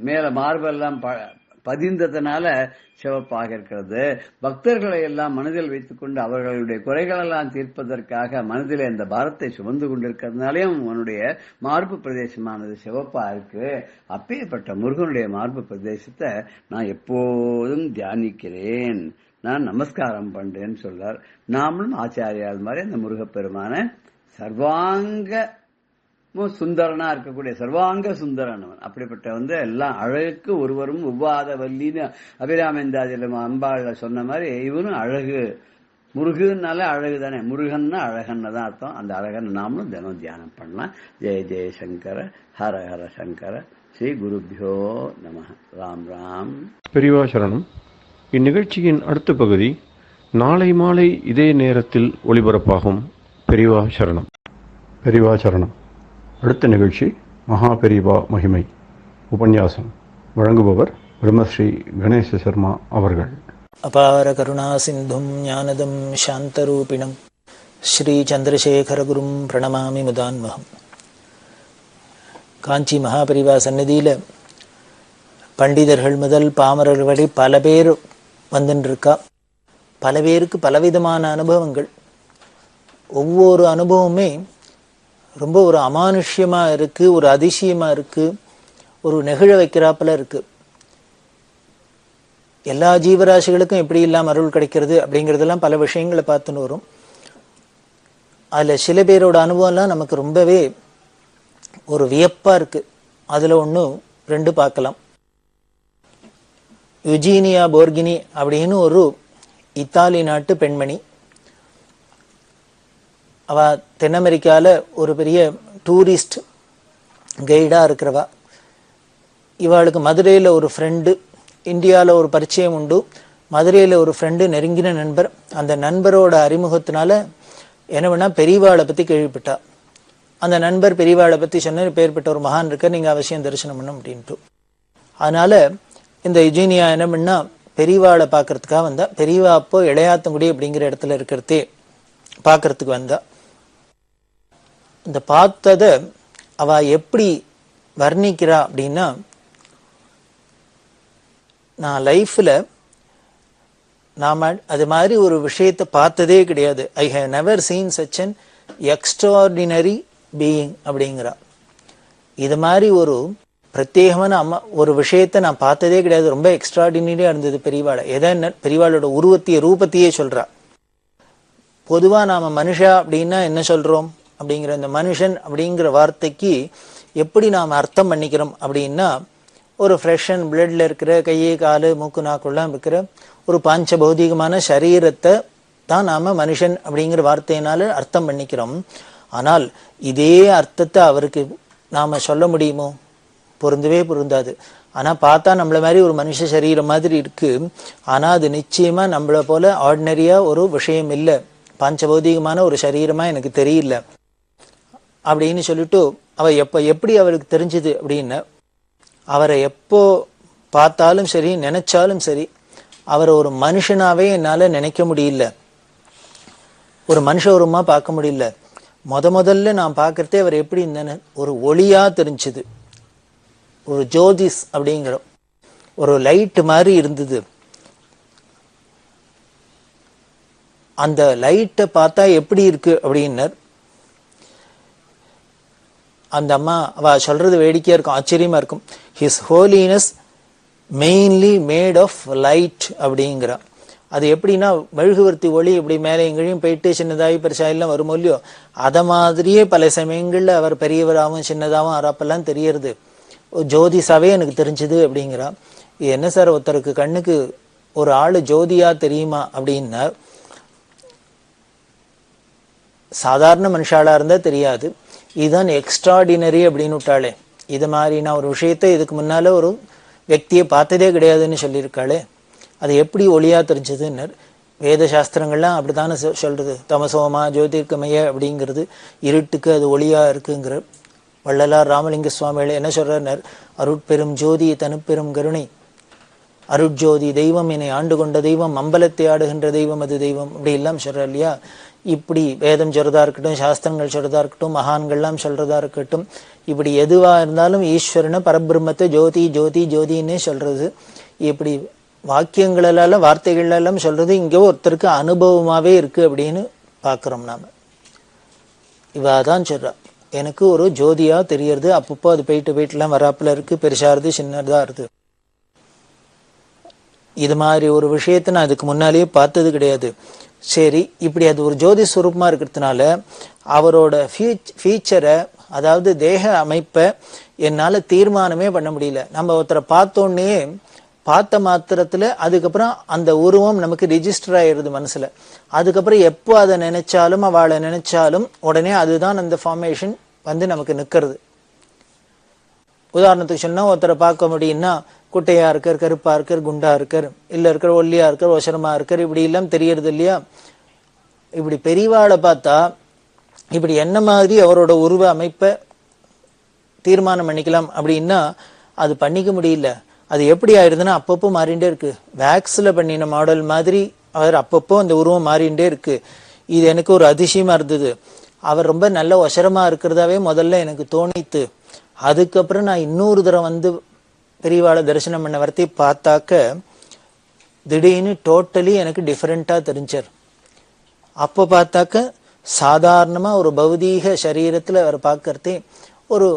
மேல மார்பெல்லாம் பதிந்ததனால சிவப்பாக இருக்கிறது. பக்தர்களை எல்லாம் மனதில் வைத்துக் கொண்டு அவர்களுடைய குறைகளெல்லாம் தீர்ப்பதற்காக மனதிலே இந்த பாரத்தை சுமந்து கொண்டிருக்கிறதுனாலையும் அவனுடைய மார்பு பிரதேசமானது சிவப்பா இருக்கு. அப்பேற்பட்ட முருகனுடைய மார்பு பிரதேசத்தை நான் எப்போதும் தியானிக்கிறேன், நான் நமஸ்காரம் பண்றேன்னு சொல்றார். நாமளும் ஆச்சாரியால் மாதிரி அந்த முருகப்பெருமான சர்வாங்க சுந்தரனா இருக்கக்கூடிய சர்வாங்க சுந்தரன் அப்படிப்பட்ட எல்லாம் அழகுக்கு ஒருவரும் ஒவ்வாத வள்ளின்னு அபிராமேந்தாதில அம்பாள் சொன்ன மாதிரி இவனும் அழகு. முருகனால அழகு தானே, முருகன்னா அழகன்னு தான் அர்த்தம். அந்த அழகன் நாமளும் தினம் தியானம் பண்ணலாம். ஜெய ஜெய சங்கர ஹர ஹர சங்கர ஸ்ரீ குருபியோ நம. ராம் ராம். பெரியவா சரணம். இந்நிகழ்ச்சியின் அடுத்த பகுதி நாளை மாலை இதே நேரத்தில் ஒளிபரப்பாகும். பெரியவா சரணம். பெரியவா சரணம். அடுத்த நிகழ்ச்சி மகா பெரியவா மகிமை உபன்யாசம். வழங்குபவர் பிரம்மஸ்ரீ கணேச சர்மா அவர்கள். அபார கருணா சிந்தும் ஞானதம் சாந்தரூபிணம் ஸ்ரீ சந்திரசேகரகுரும் பிரணமாமி முதான்வகம். காஞ்சி மகாபெரிவா சந்நிதியில் பண்டிதர்கள் முதல் பாமரர்கள் வரை பல பேர் வந்துருக்கா. பல பேருக்கு பலவிதமான அனுபவங்கள். ஒவ்வொரு அனுபவமே ரொம்ப ஒரு அமானுஷ்யமாக இருக்குது, ஒரு அதிசயமாக இருக்குது, ஒரு நெகிழ வைக்கிறாப்புல இருக்குது. எல்லா ஜீவராசிகளுக்கும் எப்படி இல்லாமல் அருள் கிடைக்கிறது அப்படிங்கிறதெல்லாம் பல விஷயங்களை பார்த்துன்னு வரும். அதில் சில பேரோட அனுபவம்லாம் நமக்கு ரொம்பவே ஒரு வியப்பாக இருக்குது. அதில் 1-2 பார்க்கலாம். யுஜீனியா போர்கினி அப்படின்னு ஒரு இத்தாலி நாட்டு பெண்மணி. அவள் தென் அமெரிக்காவில் ஒரு பெரிய டூரிஸ்ட் கைடாக இருக்கிறவா. இவாளுக்கு மதுரையில் ஒரு ஃப்ரெண்டு, இந்தியாவில் ஒரு பரிச்சயம் உண்டு. மதுரையில் ஒரு ஃப்ரெண்டு, நெருங்கின நண்பர். அந்த நண்பரோட அறிமுகத்தினால என்ன பண்ணால் பெரியவாளை பற்றி கேள்விப்பட்டா. அந்த நண்பர் பெரியவாளை பற்றி சொன்ன பேர்பட்ட ஒரு மகான் இருக்கார், நீங்கள் அவசியம் தரிசனம் பண்ணும் அப்படின்ட்டு. அதனால் இந்த யுஜீனியா என்ன பண்ணா, பெரியவாளை பார்க்கறதுக்காக வந்தா. பெரியவா அப்போ இளையாத்தங்குடி அப்படிங்கிற இடத்துல இருக்கிறதே பார்க்கறதுக்கு வந்தா. இந்த பார்த்ததை அவ எப்படி வர்ணிக்கிறா அப்படின்னா, நான் லைஃப்பில் நாம் அது மாதிரி ஒரு விஷயத்தை பார்த்ததே கிடையாது. I have never seen such an extraordinary being அப்படிங்கிறா. இது மாதிரி ஒரு பிரத்யேகமான அம்மா ஒரு விஷயத்த நான் பார்த்ததே கிடையாது. ரொம்ப எக்ஸ்ட்ராடினரியா இருந்தது பெரியவாளை. எதை பெரியவாளோட ரூபத்தையே சொல்றா. பொதுவா நாம மனுஷா அப்படின்னா என்ன சொல்றோம் அப்படிங்கிற இந்த மனுஷன் அப்படிங்கிற வார்த்தைக்கு எப்படி நாம அர்த்தம் பண்ணிக்கிறோம் அப்படின்னா, ஒரு ஃப்ரெஷ் அண்ட் பிளட்ல இருக்கிற கையை காலு மூக்கு நாக்குள்ளாம் இருக்கிற ஒரு பாஞ்ச பௌதிகமான சரீரத்தை தான் நாம மனுஷன் அப்படிங்கிற வார்த்தையினால அர்த்தம் பண்ணிக்கிறோம். ஆனால் இதே அர்த்தத்தை அவருக்கு நாம சொல்ல முடியுமோ? பொருந்தாது. ஆனா பார்த்தா நம்மள மாதிரி ஒரு மனுஷ சரீரம் மாதிரி இருக்கு. ஆனா அது நிச்சயமா நம்மள போல ஆர்டினரியா ஒரு விஷயம் இல்லை, பாஞ்சபௌதிகமான ஒரு சரீரமா எனக்கு தெரியல அப்படின்னு சொல்லிட்டு எப்படி அவருக்கு தெரிஞ்சது அப்படின்னா, அவரை எப்போ பார்த்தாலும் சரி நினைச்சாலும் சரி அவரை ஒரு மனுஷனாவே என்னால நினைக்க முடியல, ஒரு மனுஷ உருவமா பார்க்க முடியல. முதல்ல நான் பார்க்கறதே அவர் எப்படி இருந்தேன்னு ஒரு ஒளியா தெரிஞ்சது. ஒரு ஜோதிஸ் அப்படிங்கிற ஒரு லைட் மாதிரி இருந்தது. அந்த லைட்டை பார்த்தா எப்படி இருக்கு அப்படின்னர் அந்த அம்மா. அவ சொல்றது வேடிக்கையா இருக்கும், ஆச்சரியமா இருக்கும். His holiness mainly made of light அப்படிங்கிற. அது எப்படின்னா மெழுகுவர்த்தி ஒளி இப்படி மேலே எங்கேயும் போயிட்டு சின்னதாகி பெருசாயெல்லாம் வருமோ இல்லையோ, அதை மாதிரியே பல சமயங்கள்ல அவர் பெரியவராகவும் சின்னதாகவும் அரப்பெல்லாம் தெரியறது. ஜோதிஷாவே எனக்கு தெரிஞ்சது அப்படிங்கிறா. இது என்ன சார் ஒருத்தருக்கு கண்ணுக்கு ஒரு ஆளு ஜோதியா தெரியுமா அப்படின்னா, சாதாரண மனுஷாலா இருந்தா தெரியாது, இதுதான் எக்ஸ்ட்ராடினரி அப்படின்னு விட்டாளே. இது மாதிரி நான் ஒரு விஷயத்த இதுக்கு முன்னால ஒரு व्यक्तिயை பார்த்ததே கிடையாதுன்னு சொல்லியிருக்காளே, அது எப்படி ஒளியா தெரிஞ்சதுன்னு. வேத சாஸ்திரங்கள்லாம் அப்படித்தானே சொல்றது, தமசோமா ஜோதிர்கமய அப்படிங்கிறது இருட்டுக்கு அது ஒளியா இருக்குங்கிற. வள்ளலார் ராமலிங்க சுவாமிகள் என்ன சொல்றார், அருட்பெரும் ஜோதி தனுப்பெரும் கருணை, அருட்ஜோதி தெய்வம் என்னை ஆண்டு கொண்ட தெய்வம், அம்பலத்தை ஆடுகின்ற தெய்வம் அது தெய்வம் அப்படி எல்லாம் சொல்ற இல்லையா. இப்படி வேதம் சொல்றதா இருக்கட்டும், சாஸ்திரங்கள் சொல்றதா இருக்கட்டும், மகான்கள்லாம் சொல்றதா இருக்கட்டும், இப்படி எதுவா இருந்தாலும் ஈஸ்வரனை பரபிரம்மத்தை ஜோதி ஜோதி ஜோதின்னே சொல்றது. இப்படி வாக்கியங்களால வார்த்தைகளெல்லாம் சொல்றது இங்கே ஒருத்தருக்கு அனுபவமாவே இருக்கு அப்படின்னு பாக்குறோம் நாம. இவாதான் சொல்றா, எனக்கு ஒரு ஜோதியா தெரியறது, அப்பப்போ அது போயிட்டுலாம் வராப்புல இருக்கு, பெருசாருது சின்னதா இருக்கு. இது மாதிரி ஒரு விஷயத்த நான் அதுக்கு முன்னாலேயே பார்த்தது கிடையாது. சரி, இப்படி அது ஒரு ஜோதி ஸ்வரூபமா இருக்கிறதுனால அவரோட ஃபீச்சரை, அதாவது தேக அமைப்பை என்னால தீர்மானமே பண்ண முடியல. நம்ம ஒருத்தரை பார்த்தோன்னே பார்த்த மாத்திரத்துல அதுக்கப்புறம் அந்த உருவம் நமக்கு ரிஜிஸ்டர் ஆயிடுது மனசுல. அதுக்கப்புறம் எப்போ அதை நினைச்சாலும் அவளை நினைச்சாலும் உடனே அதுதான் அந்த ஃபார்மேஷன் வந்து நமக்கு நிக்கிறது. உதாரணத்துக்கு சொன்னா, ஒருத்தரை பார்க்க முடியும்னா குட்டையா இருக்கார், கருப்பா இருக்கார், குண்டா இருக்கார், இல்ல இருக்கிற ஒல்லியா இருக்கார், ஒசரமா இருக்கார், இப்படி எல்லாம் தெரியறது இல்லையா. இப்படி பெரியவாளை பார்த்தா இப்படி என்ன மாதிரி அவரோட உருவ அமைப்பை தீர்மானம் பண்ணிக்கலாம் அப்படின்னா அது பண்ணிக்க முடியல. அது எப்படி ஆயிடுதுன்னா அப்பப்போ மாறிண்டே இருக்கு. வேக்ஸ்ல பண்ணின மாடல் மாதிரி அவர் அப்பப்போ அந்த உருவம் மாறிண்டே இருக்கு. இது எனக்கு ஒரு அதிசயமா இருந்தது. அவர் ரொம்ப நல்ல ஒசரமா இருக்கிறதாவே முதல்ல எனக்கு தோணித்து. அதுக்கப்புறம் நான் இன்னொரு தடவை வந்து பெரியவாளை தரிசனம் பண்ண வரத்தி பார்த்தாக்க திடீர்னு டோட்டலி எனக்கு டிஃபரெண்டா தெரிஞ்சார். அப்போ பார்த்தாக்க சாதாரணமா ஒரு பௌதீக சரீரத்துல அவர் பார்க்கறதே ஒரு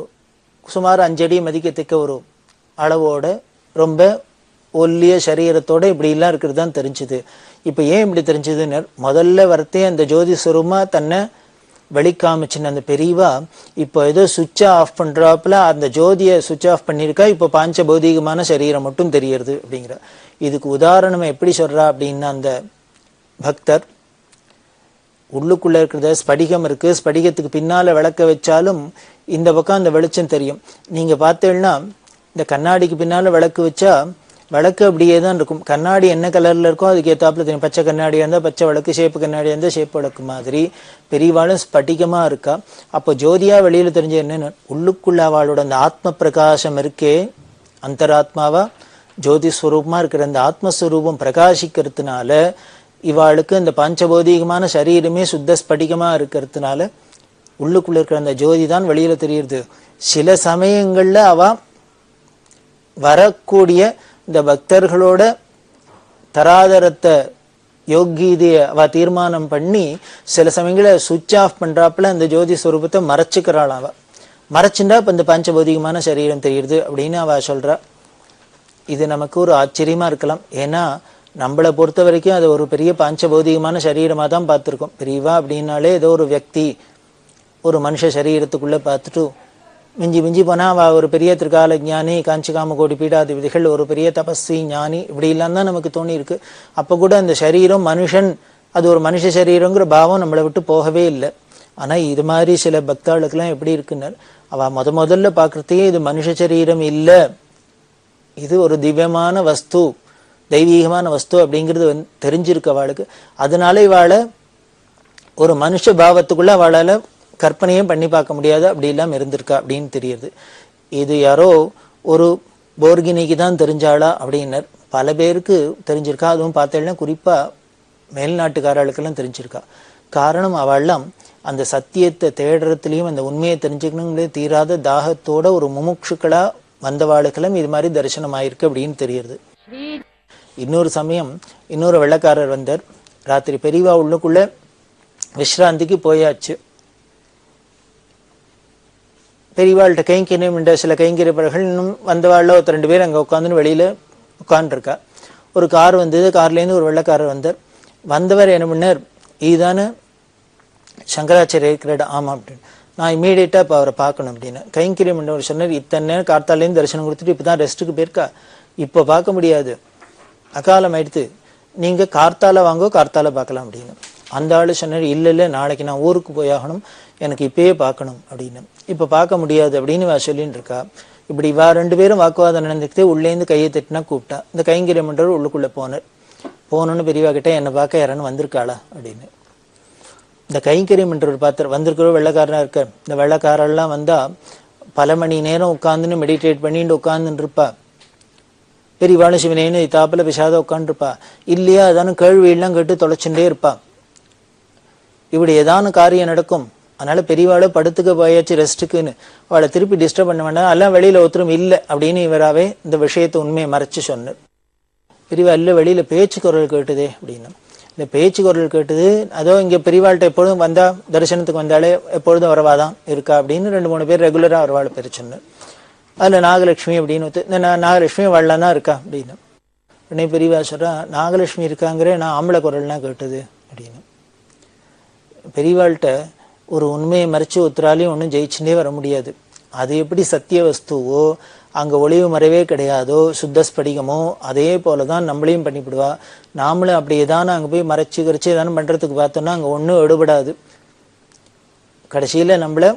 சுமார் 5 அடி மதிக்கத்தக்க ஒரு அளவோட ரொம்ப ஒல்லிய சரீரத்தோட இப்படி எல்லாம் இருக்கிறது தான் தெரிஞ்சுது. இப்ப ஏன் இப்படி தெரிஞ்சதுன்னு, முதல்ல வரத்தே அந்த ஜோதி சுரூபமா தன்னை வெளிக்காமிச்சின்னு அந்த பெரியவா இப்போ ஏதோ சுவிட்ச் ஆஃப் பண்றாப்புல அந்த ஜோதியை சுவிட்ச் ஆஃப் பண்ணிருக்கா. இப்போ பாஞ்ச பௌதிகமான சரீரம் மட்டும் தெரியறது அப்படிங்கிற. இதுக்கு உதாரணம் எப்படி சொல்றா அப்படின்னா, அந்த பக்தர் உள்ளுக்குள்ள இருக்கிறத ஸ்படிகம் இருக்கு, ஸ்படிகத்துக்கு பின்னால விளக்க வச்சாலும் இந்த பக்கம் அந்த வெளிச்சம் தெரியும். நீங்க பார்த்தீங்கன்னா இந்த கண்ணாடிக்கு பின்னால விளக்கு வச்சா விளக்கு அப்படியே தான் இருக்கும். கண்ணாடி என்ன கலர்ல இருக்கோ அதுக்கு ஏத்தாப்புல தெரியும். பச்சை கண்ணாடியா இருந்தா பச்சை விளக்கு, சேப்பு கண்ணாடியா இருந்தா சேப்பு விளக்கு மாதிரி பெரியவாளும் ஸ்பட்டிகமா இருக்கா. அப்போ ஜோதியா வெளியில தெரிஞ்ச என்னன்னு, உள்ளுக்குள்ள அவளோட அந்த ஆத்ம பிரகாசம் இருக்கே, அந்தராத்மாவா ஜோதி ஸ்வரூபமா இருக்கிற அந்த ஆத்மஸ்வரூபம் பிரகாசிக்கிறதுனால இவாளுக்கு அந்த பஞ்சபௌதிகமான சரீரமே சுத்த ஸ்படிகமா இருக்கிறதுனால உள்ளுக்குள்ள இருக்கிற அந்த ஜோதி தான் வெளியில தெரியுது. சில சமயங்கள்ல அவ வரக்கூடிய இந்த பக்தர்களோட தராதரத்தை யோகீதைய அவ தீர்மானம் பண்ணி சில சமயங்கள சுவிட்ச் ஆஃப் பண்றாப்புல அந்த ஜோதி ஸ்வரூபத்தை மறைச்சுக்கிறாள். அவ மறைச்சுண்டா இப்ப இந்த பஞ்சபௌதிகமான சரீரம் தெரியுது அப்படின்னு அவ சொல்றா. இது நமக்கு ஒரு ஆச்சரியமா இருக்கலாம். ஏன்னா நம்மளை பொறுத்த வரைக்கும் அது ஒரு பெரிய பஞ்சபௌதிகமான சரீரமா தான் பார்த்துருக்கோம். பெரியவா அப்படின்னாலே ஏதோ ஒரு வியக்தி ஒரு மனுஷ சரீரத்துக்குள்ள பார்த்துட்டு மிஞ்சி மிஞ்சி போனா அவ ஒரு பெரிய திருக்கால ஞானி, காஞ்சிகாம கோடி பீடாதிபதிகள், ஒரு பெரிய தபஸ்வி ஞானி, இப்படி எல்லாம் தான் நமக்கு தோணி இருக்கு. அப்ப கூட அந்த சரீரம் மனுஷன், அது ஒரு மனுஷ சரீரங்கிற பாவம் நம்மளை விட்டு போகவே இல்லை. ஆனா இது மாதிரி சில பக்தாளுக்கெல்லாம் எப்படி இருக்குன்னு அவ முதல்ல பாக்குறதையே இது மனுஷ சரீரம் இல்ல, இது ஒரு திவ்யமான வஸ்து, தெய்வீகமான வஸ்து அப்படிங்கிறது தெரிஞ்சிருக்கு அவளுக்கு. அதனால இவாளை ஒரு மனுஷ பாவத்துக்குள்ள அவளால கற்பனையும் பண்ணி பார்க்க முடியாது, அப்படி எல்லாம் இருந்திருக்கா அப்படின்னு தெரியுது. இது யாரோ ஒரு போர்கினிக்கு தான் தெரிஞ்சாளா அப்படின்னர். பல பேருக்கு தெரிஞ்சிருக்கா. அதுவும் பார்த்தேன்னா குறிப்பா மேல்நாட்டுக்காரர்களுக்கெல்லாம் தெரிஞ்சிருக்கா. காரணம் அவள்லாம் அந்த சத்தியத்தை தேடுறதுலயும் அந்த உண்மையை தெரிஞ்சுக்கணுங்களே தீராத தாகத்தோட ஒரு முமுட்சுக்களா வந்தவாளுக்கெல்லாம் இது மாதிரி தரிசனம் ஆயிருக்கு அப்படின்னு தெரியுது. இன்னொரு சமயம் இன்னொரு வெள்ளக்காரர் வந்தார். ராத்திரி பெரியவா உள்ளுக்குள்ள விஸ்ராந்திக்கு போயாச்சு. பெரியவாள்கிட்ட கைங்கரியம் சில கைங்கரியப்பர்கள் இன்னும் வந்தவாள்ல ஒருத்தர் 2 பேர் அங்க உட்காந்துன்னு வெளியில உட்காந்துருக்கா. ஒரு கார் வந்தது. கார்லேருந்து ஒரு வெள்ளக்காரர் வந்தார். வந்தவர் என்ன பண்ணார், இதுதானே சங்கராச்சாரிய இருக்கிற இடம்? ஆமா அப்படின்னு. நான் இமீடியட்டா இப்போ அவரை பார்க்கணும் அப்படின்னு கைங்கரியம் பண்ணவர் சொன்னார். இத்தனை நேரம் கார்த்தாலேருந்து தரிசனம் கொடுத்துட்டு இப்பதான் ரெஸ்ட்டுக்கு போயிருக்கா, இப்போ பார்க்க முடியாது, அகாலம் ஆயிடுத்து, நீங்க கார்த்தால வாங்கோ, கார்த்தால பார்க்கலாம் அப்படின்னு. அந்த ஆளு சொன்னார், இல்ல நாளைக்கு நான் ஊருக்கு போயாகணும், எனக்கு இப்பயே பார்க்கணும் அப்படின்னு. இப்ப பார்க்க முடியாது அப்படின்னு இவ சொல்லிட்டு இருக்கா. இப்படி இவா 2 பேரும் வாக்குவாதம் நடந்துக்கிட்டு உள்ளேந்து கையை தட்டினா கூப்பிட்டா. இந்த கைங்கரியம் பண்றவர் உள்ளுக்குள்ள போனார். போனோன்னு பெரியவா கிட்ட என்ன பார்க்க யாரான்னு வந்திருக்காளா அப்படின்னு. இந்த கைங்கரியம் என்றவர் பார்த்தார். வந்திருக்கிற வெள்ளக்காரனா இருக்க. இந்த வெள்ளக்காரெல்லாம் வந்தா பல மணி நேரம் உட்காந்துன்னு மெடிடேட் பண்ணிட்டு உட்காந்துன்னு இருப்பா. பெரியவாளு சிவனேன்னு தாப்புல பிசாத உட்காந்துருப்பா. இல்லையா ஏதானும் கேள்வியெல்லாம் கேட்டு தொலைச்சுட்டே இருப்பா. இப்படி ஏதானு காரியம் நடக்கும். அதனால பெரியவாளை படுத்துக்க போயாச்சு ரெஸ்ட்டுக்குன்னு அவளை திருப்பி டிஸ்டர்ப் பண்ண வேண்டாம், எல்லாம் வெளியில ஒருத்தரும் இல்லை அப்படின்னு இவராவே இந்த விஷயத்தை உண்மையை மறைச்சு சொன்னார். பெரியவா இல்லை, வெளியில பேச்சு குரல் கேட்டுதே அப்படின்னு. இந்த பேச்சு குரல் கேட்டது அதோ இங்க பெரியவாள்கிட்ட எப்பொழுதும் வந்தா தரிசனத்துக்கு வந்தாலே எப்பொழுதும் வரவாதான் இருக்கா அப்படின்னு 2-3 பேர் ரெகுலரா வரவாள் பேர் சொன்னார். அதுல நாகலட்சுமி அப்படின்னு இந்த நாகலட்சுமி வரலாம் தான் இருக்கா அப்படின்னு. உடனே பெரியவா சொல்றா, நாகலட்சுமி இருக்காங்கிற நான் ஆம்பளை குரல்லாம் கேட்டது அப்படின்னு. பெரியவாள்கிட்ட ஒரு உண்மையை மறைச்சு ஒருத்தராலையும் ஒன்றும் ஜெயிச்சுட்டே வர முடியாது. அது எப்படி சத்திய வஸ்துவோ அங்க ஒளிவு மறைவே கிடையாதோ சுத்தஸ்படிகமோ அதே போலதான் நம்மளையும் பண்ணிவிடுவா. நாமளும் அப்படி ஏதானு அங்க போய் மறைச்சு கரைச்சு ஏதானு பண்றதுக்கு பார்த்தோம்னா அங்க ஒன்றும் எடுபடாது. கடைசியில நம்மள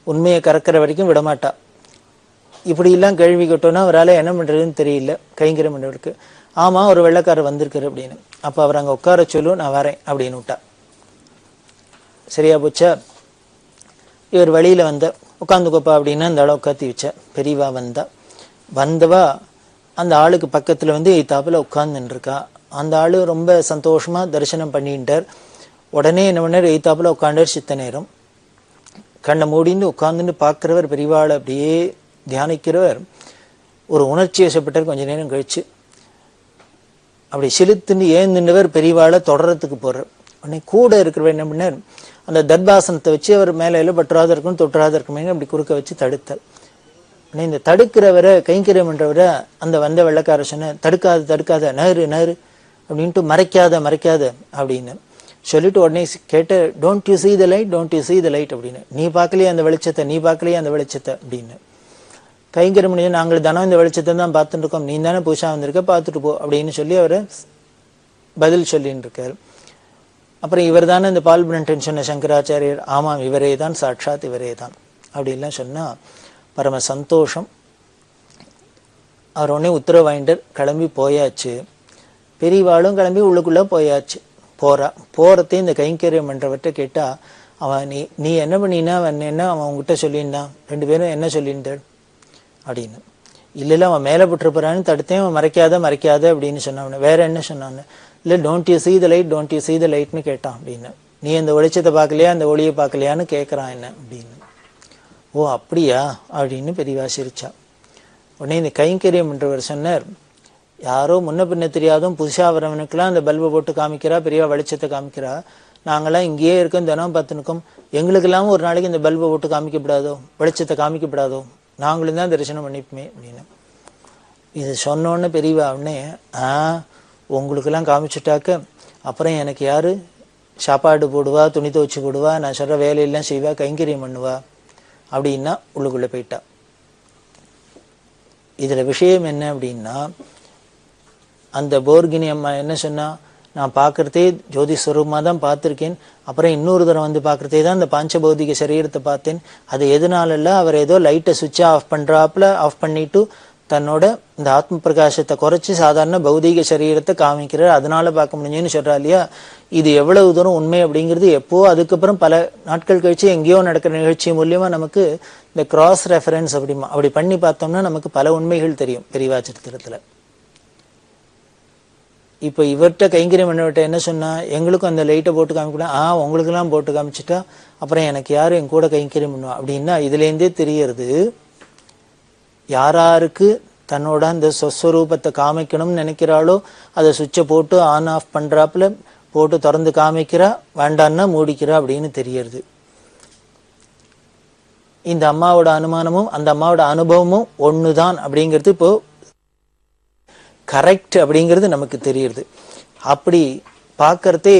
உண்மையை கறக்கிற வரைக்கும் விடமாட்டா. இப்படி எல்லாம் கேள்வி கேட்டோம்னா அவரால் என்ன பண்றதுன்னு தெரியல கைங்கரியம் பண்றவருக்கு. ஆமா ஒரு வெள்ளைக்காரர் வந்திருக்காரு அப்படின்னு. அப்ப அவர் அங்க உட்கார சொல்லு, நான் வரேன் அப்படின்னு விட்டா. சரியா போச்சா? இவர் வெளியில வந்த உட்காந்துக்கோப்பா அப்படின்னா அந்த ஆளை உட்காத்தி வச்ச. பெரியவா வந்தவா அந்த ஆளுக்கு பக்கத்துல தாப்புல உட்கார்ந்துட்டு இருக்கா. அந்த ஆளு ரொம்ப சந்தோஷமா தரிசனம் பண்ணிட்டார். உடனே என்ன பண்ணார், தாப்புல உட்காண்டார். சித்த நேரம் கண்ணை மூடின்னு உட்கார்ந்துட்டு பார்க்கிறவர் பெரியவாளை அப்படியே தியானிக்கிறவர் ஒரு உணர்ச்சி வசப்பட்டார். கொஞ்ச நேரம் கழிச்சு அப்படி செலுத்துன்னு ஏந்துண்டவர் பெரியவாளை தொடரத்துக்கு போறார். உடனே கூட இருக்கிறவர் என்ன பண்ணார், அந்த தர்பாசனத்தை வச்சு அவர் மேல பற்றாத இருக்கணும் தொற்றாத இருக்குமே அப்படி குறுக்க வச்சு தடுத்தார். இந்த தடுக்கிறவரை கைங்கரியம் பண்றவரை அந்த வந்த வெள்ளக்கார சொன்ன, தடுக்காத நகரு அப்படின்ட்டு மறைக்காத அப்படின்னு சொல்லிட்டு உடனே கேட்ட, don't you see the light அப்படின்னு. நீ பார்க்கலையே அந்த வெளிச்சத்தை அப்படின்னு. கைங்கரியம் பண்ணி நாங்கள் தானே இந்த வெளிச்சத்தை தான் பார்த்துட்டு இருக்கோம், நீ தானே புதுசா வந்திருக்க பார்த்துட்டு போ அப்படின்னு சொல்லி அவரை பதில் சொல்லின்னு இருக்காரு. அப்புறம் இவர் தானே இந்த பால் பிரண்டன் சொன்ன சங்கராச்சாரியர்? ஆமாம் இவரே தான், சாட்சாத் இவரே தான் அப்படின்லாம் சொன்னா பரம சந்தோஷம். அவர் உடனே உத்தரவு வாங்கிட்டு கிளம்பி போயாச்சு. பெரியவாளும் கிளம்பி உள்ளுக்குள்ள போயாச்சு. போறதே இந்த கைங்கரியம் பண்றவர்கிட்ட கேட்டா, அவன் நீ என்ன பண்ணினா அவன் என்ன அவன் உங்ககிட்ட சொல்லியிருந்தான், 2 பேரும் என்ன சொல்லியிருந்தாள் அப்படின்னு. இல்ல அவன் மேல போட்டுருப்பான்னு தடுத்தேன், அவன் மறைக்காத அப்படின்னு சொன்னான். வேற என்ன சொன்னான்னு, இல்ல டோன்ட் யூ see the lightன்னு கேட்டான் அப்படின்னு. நீ அந்த வெளிச்சத்தை பார்க்கலையா அந்த ஒளியை பார்க்கலையான்னு கேட்கறான் என்ன அப்படின்னு. ஓ அப்படியா அப்படின்னு பெரியவா சிரிச்சா. உடனே இந்த கைங்கரியம் பண்றவர் சொன்னார், யாரோ முன்ன பின்ன தெரியாதும் புதுசா வரவனுக்கெல்லாம் அந்த பல்பை போட்டு காமிக்கிறா, பெரியவா வெளிச்சத்தை காமிக்கிறா. நாங்களாம் இங்கேயே இருக்கோம், தினம் பார்த்துனுக்கோம், எங்களுக்கெல்லாம் ஒரு நாளைக்கு இந்த பல்பை போட்டு காமிக்கப்படாதோ, வெளிச்சத்தை காமிக்கப்படாதோ, நாங்களும் தான் தரிசனம் பண்ணிப்போமே அப்படின்னு. இது சொன்னோன்னு பெரியவா உடனே உங்களுக்கெல்லாம் காமிச்சுட்டாக்க அப்புறம் எனக்கு யாரு சாப்பாடு போடுவா, துணி துவச்சி போடுவா, நான் சொல்ற வேலையெல்லாம் செய்வா, கைங்கரியம் பண்ணுவா அப்படின்னா உள்ளுக்குள்ள போயிட்டா. இதுல விஷயம் என்ன அப்படின்னா, அந்த போர்கினி அம்மா என்ன சொன்னா, நான் பார்க்கறதே ஜோதி ஸ்வரூபமா தான் பார்த்துருக்கேன், அப்புறம் இன்னொரு தரம் வந்து பார்க்கறதே தான் இந்த பாஞ்சபௌதிக சரீரத்தை பார்த்தேன். அது எதனால அவர் ஏதோ லைட்டை சுவிட்சை ஆஃப் பண்றாப்புல ஆஃப் பண்ணிட்டு தன்னோட இந்த ஆத்ம பிரகாசத்தை குறைச்சி சாதாரண பௌதிக சரீரத்தை காமிக்கிறார், அதனால பார்க்க முடியும்னு சொல்றா இல்லையா. இது எவ்வளவு தூரம் உண்மை அப்படிங்கிறது எப்போ அதுக்கப்புறம் பல நாட்கள் கழிச்சு எங்கேயோ நடக்கிற நிகழ்ச்சி மூலியமா நமக்கு இந்த கிராஸ் ரெஃபரன்ஸ் அப்படி பண்ணி பார்த்தோம்னா நமக்கு பல உண்மைகள் தெரியும் பெரியவா சரித்திரத்துல. இப்ப இவர்கிட்ட கைங்கரியம் பண்ணவர்கிட்ட என்ன சொன்னா, எங்களுக்கும் அந்த லைட்டை போட்டு காமிக்கணும், உங்களுக்கு எல்லாம் போட்டு காமிச்சிட்டா அப்புறம் எனக்கு யாரும் என் கூட கைங்கரியம் பண்ணுவா அப்படின்னா இதுல இருந்தே தெரியறது யாராருக்கு தன்னோட அந்த சொஸ்வரூபத்தை காமிக்கணும்னு நினைக்கிறாளோ அதை சுவிட்சை போட்டு ஆன் ஆஃப் பண்றாப்புல போட்டு திறந்து காமிக்கிறா, வேண்டான்னா மூடிக்கிறா அப்படின்னு தெரியறது. இந்த அம்மாவோட அனுமானமும் அந்த அம்மாவோட அனுபவமும் ஒண்ணுதான் அப்படிங்கிறது இப்போ கரெக்ட் அப்படிங்கிறது நமக்கு தெரியுது. அப்படி பார்க்கறதே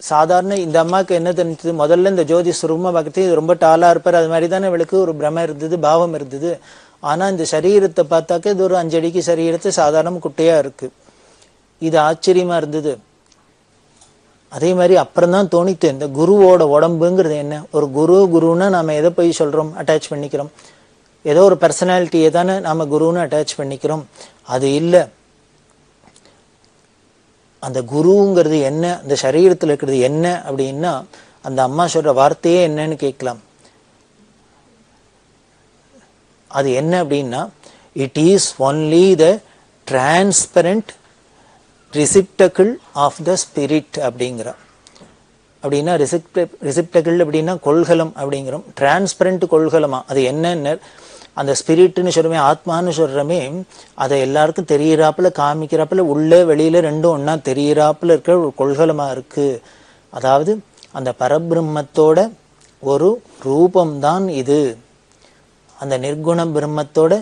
சாதாரண இந்த அம்மாவுக்கு என்ன தெரிஞ்சது, முதல்ல இந்த ஜோதி சுரூபமா பார்க்கறதே ரொம்ப டாலா இருப்பார், அது மாதிரி தானே இவளுக்கு ஒரு பிரம இருந்தது, பாவம் இருந்தது. ஆனா இந்த சரீரத்தை பார்த்தாக்க இது ஒரு 5 அடிக்கு சரீரத்தை சாதாரண குட்டையா இருக்கு. இது ஆச்சரியமா இருந்தது. அதே மாதிரி அப்புறம் தான் தோணித்து, இந்த குருவோட உடம்புங்கிறது என்ன, ஒரு குருன்னா நாம எதை போய் சொல்றோம், அட்டாச் பண்ணிக்கிறோம், ஏதோ ஒரு பர்சனாலிட்டியை தானே நாம குருன்னு அட்டாச் பண்ணிக்கிறோம். அது இல்லை. அந்த குருங்கிறது என்ன, அந்த சரீரத்தில் இருக்கிறது என்ன அப்படின்னா அந்த அம்மா சொல்ற வார்த்தையே என்னன்னு கேட்கலாம். அது என்ன அப்படின்னா, it is only the transparent receptacle of the spirit அப்படிங்கிற. அப்படின்னா ரிசிப்டக்கிள் அப்படின்னா கொள்கலம் அப்படிங்கிறோம், டிரான்ஸ்பரண்ட் கொள்கலமா. அது என்னன்னு அந்த ஸ்பிரிட்னு சொல்றமே, ஆத்மான்னு சொல்றமே, அதை எல்லாருக்கும் தெரியறாப்புல காமிக்கிறாப்புல உள்ள வெளியில ரெண்டும் ஒன்னா தெரியறாப்புல இருக்கிற ஒரு கொள்கலமா இருக்கு. அதாவது அந்த பரபிரம்மத்தோட ஒரு ரூபம்தான் இது, அந்த நிர்குண பிரம்மத்தோட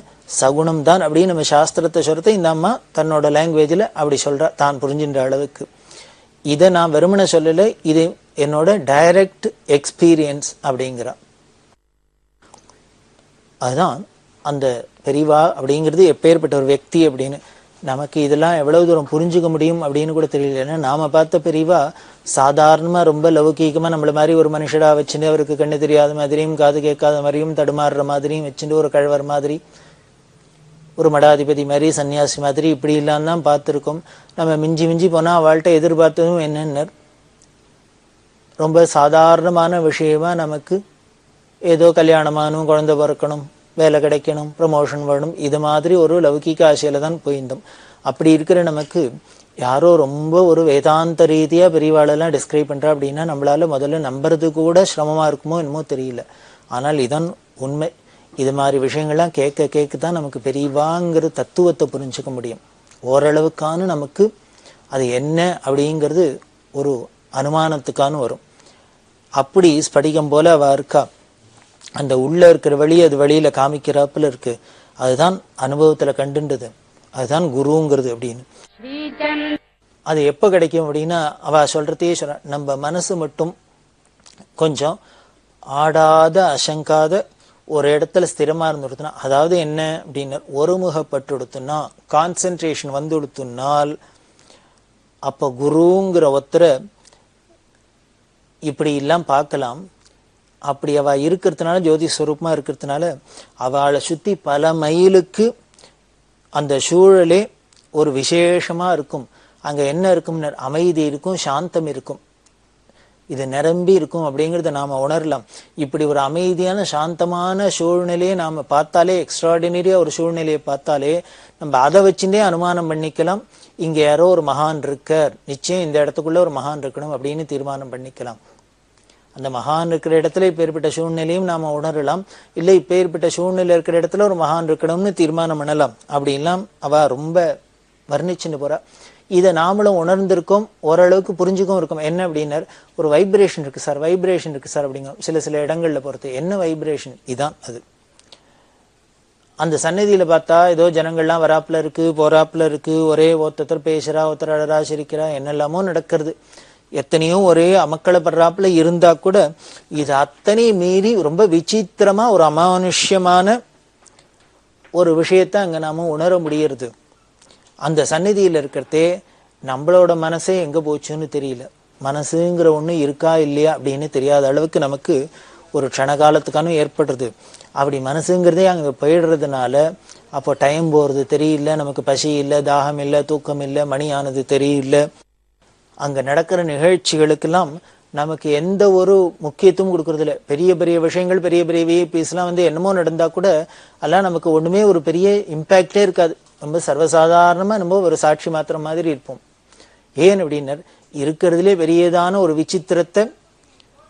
சகுணம் தான் அப்படின்னு நம்ம சாஸ்திரத்தை சொல்றதை இந்த அம்மா தன்னோட லாங்குவேஜ்ல அப்படி சொல்றா, தான் புரிஞ்சின்ற அளவுக்கு. இதை நான் வெறுமனை சொல்லலை, இது என்னோட டைரக்ட் எக்ஸ்பீரியன்ஸ் அப்படிங்கிறா. அதுதான் அந்த பெரியவா அப்படிங்கிறது எப்பேற்பட்ட ஒரு వ్యక్తి அப்படின்னு. நமக்கு இதெல்லாம் எவ்வளவு தூரம் புரிஞ்சுக்க முடியும் அப்படின்னு கூட தெரியல. ஏன்னா நாம பார்த்த பெரியவா சாதாரணமா ரொம்ப லௌகீகமா நம்மள மாதிரி ஒரு மனுஷடா வச்சுட்டு, அவருக்கு கண்ணு தெரியாத மாதிரியும் காது கேட்காத மாதிரியும் தடுமாறுற மாதிரியும் வச்சுட்டு, ஒரு கழவர் மாதிரி, ஒரு மடாதிபதி மாதிரி, சன்னியாசி மாதிரி இப்படி இல்லாம தான் பார்த்துருக்கோம். நம்ம மிஞ்சி மிஞ்சி போனா அவள்கிட்ட எதிர்பார்த்ததும் என்னென்ன ரொம்ப சாதாரணமான விஷயமா நமக்கு ஏதோ கல்யாணமானும், குழந்தை பிறக்கணும், வேலை கிடைக்கணும், ப்ரமோஷன் வேணும், இது மாதிரி ஒரு லௌகிக ஆசையில தான் போயிருந்தோம். அப்படி இருக்கிற நமக்கு யாரோ ரொம்ப ஒரு வேதாந்த ரீதியா பெரியவாளெல்லாம் டிஸ்கிரைப் பண்றா அப்படின்னா நம்மளால முதல்ல நம்புறது கூட சிரமமா இருக்குமோ என்னமோ தெரியல. ஆனால் இதான் உண்மை. இது மாதிரி விஷயங்கள்லாம் கேட்க கேட்க தான் நமக்கு பெரியவாங்கிற தத்துவத்தை புரிஞ்சுக்க முடியும். ஓரளவுக்கான நமக்கு அது என்ன அப்படிங்கிறது ஒரு அனுமானத்துக்கான வரும். அப்படி ஸ்படிகம் போல அவ இருக்கா, அந்த உள்ள இருக்கிற வழி அது வெளியில காமிக்கிறாப்புல இருக்கு. அதுதான் அனுபவத்துல கண்டுன்றது, அதுதான் குருங்கிறது அப்படின்னு. அது எப்ப கிடைக்கும் அப்படின்னா அவ சொல்றதையே சொல்ற, நம்ம மனசு மட்டும் கொஞ்சம் ஆடாத அசங்காத ஒரு இடத்துல ஸ்திரமா இருந்துடுத்துனா, அதாவது என்ன அப்படின்னு ஒருமுகப்பட்டு கொடுத்துனா, கான்சென்ட்ரேஷன் வந்து கொடுத்துனால், அப்ப குருங்கிற ஒருத்தரை இப்படி எல்லாம் பார்க்கலாம். அப்படி அவ இருக்கிறதுனால, ஜோதி ஸ்வரூபமா இருக்கிறதுனால அவளை சுத்தி பல மைலுக்கு அந்த சூழலே ஒரு விசேஷமா இருக்கும். அங்க என்ன இருக்கும், அமைதி இருக்கும், சாந்தம் இருக்கும், இது நிரம்பி இருக்கும் அப்படிங்கிறத நாம உணரலாம். இப்படி ஒரு அமைதியான சாந்தமான சூழ்நிலையை நாம பார்த்தாலே, எக்ஸ்ட்ராடினரியா ஒரு சூழ்நிலையை பார்த்தாலே நம்ம அதை வச்சுட்டே அனுமானம் பண்ணிக்கலாம், இங்க யாரோ ஒரு மகான் இருக்கார், நிச்சயம் இந்த இடத்துக்குள்ள ஒரு மகான் இருக்கணும் அப்படின்னு தீர்மானம் பண்ணிக்கலாம். அந்த மகான் இருக்கிற இடத்துல இப்ப ஏற்பட்ட சூழ்நிலையும் நாம உணரலாம், இல்லை இப்ப ஏற்பட்ட சூழ்நிலை இருக்கிற இடத்துல ஒரு மகான் இருக்கணும்னு தீர்மானம் பண்ணலாம். அப்படின்லாம் அவ ரொம்ப வர்ணிச்சுன்னு போறா. இதை நாமளும் உணர்ந்திருக்கோம், ஓரளவுக்கு புரிஞ்சுக்கவும் இருக்கோம். என்ன அப்படின்னா, ஒரு வைப்ரேஷன் இருக்கு சார், வைப்ரேஷன் இருக்கு சார் அப்படிங்க சில இடங்கள்ல பொறுத்து. என்ன வைப்ரேஷன்? இதான் அது. அந்த சன்னதியில பார்த்தா ஏதோ ஜனங்கள்லாம் வராப்புல இருக்கு, போறாப்புல இருக்கு, ஒரே ஒருத்தர் பேசுறா, ஒருத்தர் அழறா, சிரிக்கிறா, என்னெல்லாமோ நடக்கிறது. எத்தனையோ ஒரே அமக்களப்படுறாப்புல இருந்தா கூட இது அத்தனை மீறி ரொம்ப விசித்திரமா ஒரு அமானுஷ்யமான ஒரு விஷயத்த அங்க நாம உணர முடியறது. அந்த சந்நிதியில இருக்கிறதே நம்மளோட மனசே எங்க போச்சுன்னு தெரியல. மனசுங்கிற ஒண்ணு இருக்கா இல்லையா அப்படின்னு தெரியாத அளவுக்கு நமக்கு ஒரு க்ஷணகாலத்துக்கான ஏற்படுறது. அப்படி மனசுங்கிறதே அங்க போயிடுறதுனால அப்போ டைம் போறது தெரியல, நமக்கு பசி இல்லை, தாகம் இல்லை, தூக்கம் இல்லை, மணி ஆனது தெரியல. அங்க நடக்கிற நிகழ்ச்சிகளுக்கெல்லாம் நமக்கு எந்த ஒரு முக்கியத்துவம் கொடுக்கறது இல்லை. பெரிய பெரிய விஷயங்கள், பெரிய பெரிய விஐபிஸ்லாம் என்னமோ நடந்தா கூட அதெல்லாம் நமக்கு ஒண்ணுமே ஒரு பெரிய இம்பேக்டே இருக்காது. ரொம்ப சர்வசாதாரணமா நம்ம ஒரு சாட்சி மாத்திரம் மாதிரி இருப்போம். ஏன் அப்படின்னா, இருக்கிறதுலே பெரியதான ஒரு விசித்திரத்தை,